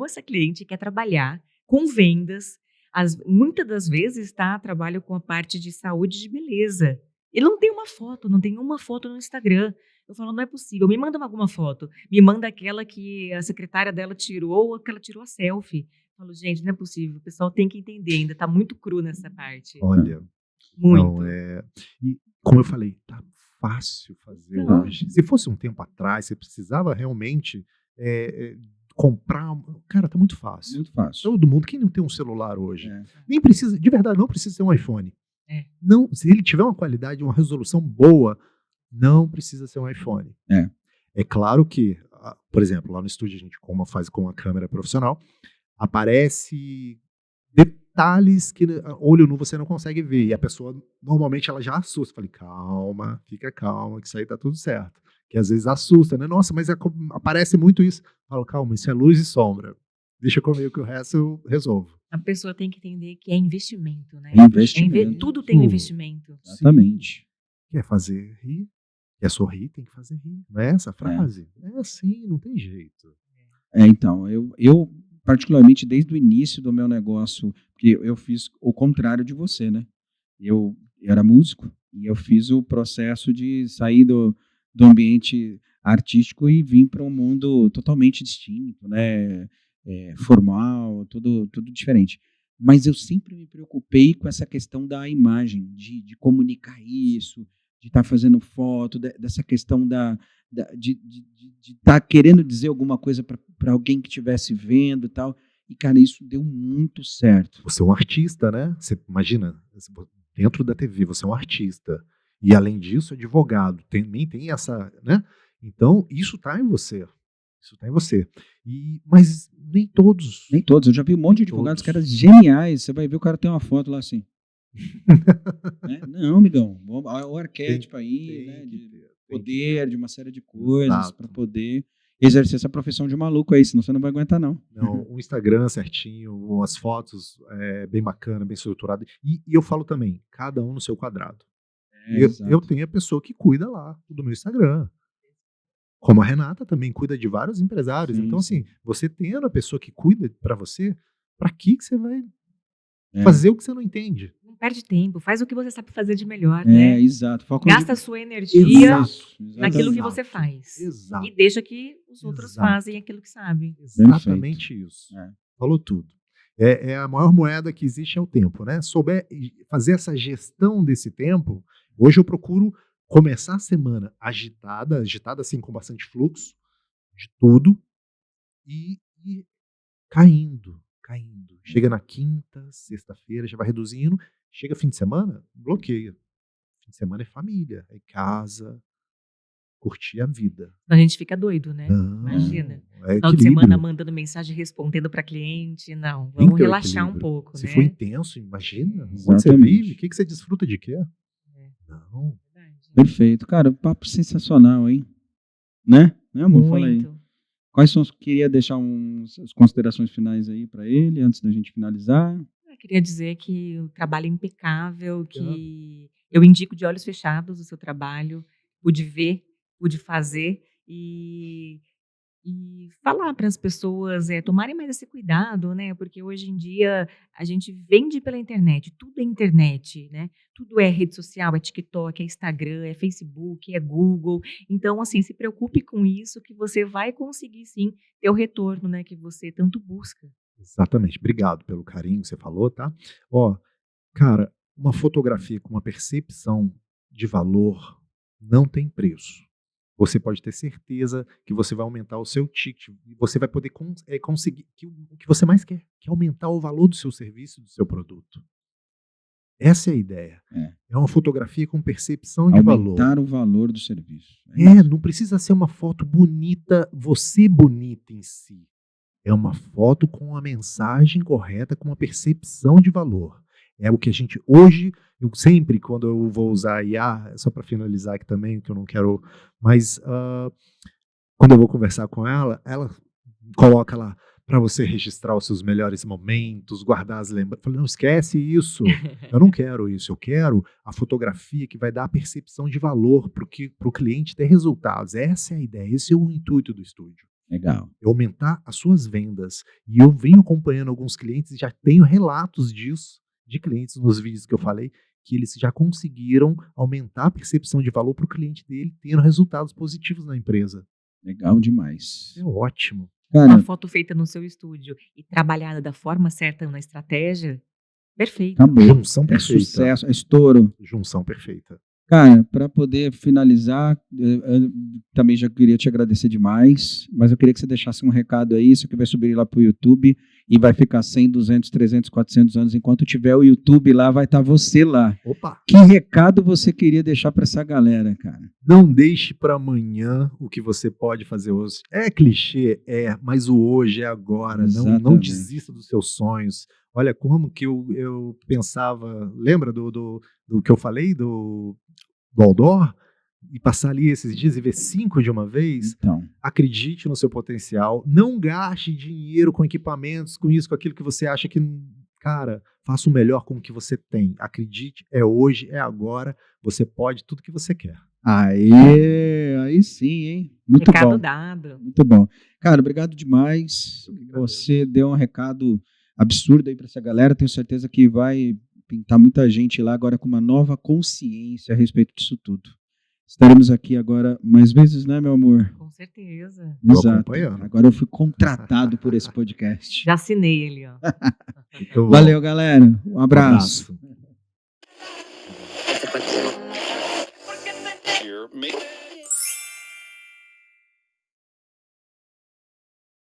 essa cliente quer trabalhar com vendas, muitas das vezes, trabalha com a parte de saúde e de beleza. Ele não tem uma foto no Instagram. Eu falo, não é possível, me manda alguma foto. Me manda aquela que a secretária dela tirou, ou que ela tirou a selfie. Eu falo, gente, não é possível, o pessoal tem que entender, ainda está muito cru nessa parte. Olha, muito. E como eu falei, tá fácil fazer hoje. Se fosse um tempo atrás, você precisava realmente comprar. Cara, tá muito fácil. Muito fácil. Todo mundo, quem não tem um celular hoje, nem precisa, de verdade, não precisa ter um iPhone. Não, se ele tiver uma qualidade, uma resolução boa, não precisa ser um iPhone. É claro que, por exemplo, lá no estúdio a gente faz com uma câmera profissional, aparece detalhes que olho nu você não consegue ver, e a pessoa normalmente ela já assusta. Falei, calma, fica calma, que isso aí tá tudo certo. Que às vezes assusta, né? Nossa, mas aparece muito isso. Falo, calma, isso é luz e sombra. Deixa comigo que o resto eu resolvo. A pessoa tem que entender que é investimento, né? Investimento. Tudo tem um investimento. Exatamente. Quer fazer rir? Quer sorrir? Tem que fazer rir. Não é essa a frase? É assim, não tem jeito. Então, eu particularmente desde o início do meu negócio, porque eu fiz o contrário de você, né? Eu era músico e eu fiz o processo de sair do ambiente artístico e vir para um mundo totalmente distinto, né? Formal, tudo diferente. Mas eu sempre me preocupei com essa questão da imagem, de comunicar isso, de estar fazendo foto, dessa questão de estar querendo dizer alguma coisa para alguém que estivesse vendo e tal. E, cara, isso deu muito certo. Você é um artista, né? Você imagina, dentro da TV, você é um artista. E, além disso, advogado. Também tem essa, né? Então, isso está em você. Isso está em você. Mas nem todos. Nem todos. Eu já vi um monte de advogados que eram geniais. Você vai ver, o cara tem uma foto lá assim. Né? Não, amigão, o arquétipo Tem aí, né, que de ter, tem que poder, de uma série de coisas Exato. para poder exercer essa profissão de maluco aí, senão você não vai aguentar, não. Não, um Instagram certinho, umas fotos bem bacana, bem estruturado. E eu falo também, cada um no seu quadrado. Eu Exato. tenho a pessoa que cuida lá do meu Instagram. Como a Renata também cuida de vários empresários. Sim, Então, assim, sim. você tendo a pessoa que cuida pra você, pra que você vai É, fazer o que você não entende? Não perde tempo, faz o que você sabe fazer de melhor, né? exato. Foca onde... Gasta a sua energia Isso, naquilo que exatamente. você faz. Exato. E deixa que os outros Exato. fazem aquilo que sabem. Exatamente isso. É. Falou tudo. É a maior moeda que existe é o tempo, né? Souber fazer essa gestão desse tempo, hoje eu procuro começar a semana agitada assim, com bastante fluxo de tudo, e caindo. Chega na quinta, sexta-feira, já vai reduzindo, chega fim de semana, bloqueia. Fim de semana é família, é casa, curtir a vida. A gente fica doido, né? Não, Imagina. é Final de semana equilíbrio. mandando mensagem, respondendo para cliente. Não, Tem vamos que ter o relaxar um equilíbrio. pouco, Se né? for intenso, imagina. Onde você Exatamente. vive? O que você desfruta de quê? Não. Verdade. Perfeito. Cara, papo sensacional, hein? Né, amor? Fala aí. Muito. Quais são queria deixar as considerações finais aí para ele, antes da gente finalizar? Eu queria dizer que o trabalho é impecável, que eu indico de olhos fechados o seu trabalho, pude ver, pude fazer e falar para as pessoas tomarem mais esse cuidado, né? Porque hoje em dia a gente vende pela internet, tudo é internet, né? Tudo é rede social, é TikTok, é Instagram, é Facebook, é Google. Então, assim, se preocupe com isso, que você vai conseguir sim ter o retorno, né? Que você tanto busca. Exatamente. Obrigado pelo carinho que você falou, tá? Ó, cara, uma fotografia com uma percepção de valor não tem preço. Você pode ter certeza que você vai aumentar o seu ticket e você vai poder conseguir o que você mais quer, que é aumentar o valor do seu serviço, do seu produto. Essa é a ideia. É uma fotografia com percepção de valor. Aumentar o valor do serviço. Não precisa ser uma foto bonita, você bonita em si. É uma foto com a mensagem correta, com uma percepção de valor. É o que a gente hoje, eu sempre, quando eu vou usar a IA, só para finalizar aqui também, que eu não quero, mas quando eu vou conversar com ela coloca lá para você registrar os seus melhores momentos, guardar as lembranças. Eu falei, não, esquece isso. Eu não quero isso. Eu quero a fotografia que vai dar a percepção de valor para o cliente ter resultados. Essa é a ideia, esse é o intuito do estúdio. Legal. É aumentar as suas vendas. E eu venho acompanhando alguns clientes e já tenho relatos disso, de clientes nos vídeos que eu falei, que eles já conseguiram aumentar a percepção de valor para o cliente dele, tendo resultados positivos na empresa. Legal demais. É ótimo. Cara, Uma foto feita no seu estúdio e trabalhada da forma certa na estratégia, perfeito. acabou. Junção perfeita. É sucesso, é estouro. Junção perfeita. Cara, para poder finalizar, eu também já queria te agradecer demais, mas eu queria que você deixasse um recado aí, isso que vai subir lá para o YouTube e vai ficar 100, 200, 300, 400 anos. Enquanto tiver o YouTube lá, vai estar você lá. Opa! Que recado você queria deixar para essa galera, cara? Não deixe para amanhã o que você pode fazer hoje. É clichê, mas o hoje é agora. Não Exatamente. desista dos seus sonhos. Olha como que eu pensava, lembra do que eu falei, do outdoor? E passar ali esses dias e ver 5 de uma vez? Então, Acredite no seu potencial, não gaste dinheiro com equipamentos, com isso, com aquilo que você acha que... Cara, faça o melhor com o que você tem. Acredite, é hoje, é agora, você pode tudo que você quer. aí sim, hein? Muito Recado bom. dado. Muito bom. Cara, obrigado demais. Você deu um recado absurdo aí para essa galera. Tenho certeza que vai pintar muita gente lá agora com uma nova consciência a respeito disso tudo. Estaremos aqui agora mais vezes, né, meu amor? Com certeza. Tô Exato. acompanhando. Agora eu fui contratado por esse podcast. Já assinei ele, ó. Então, Valeu, galera. Um abraço. abraço. Here, make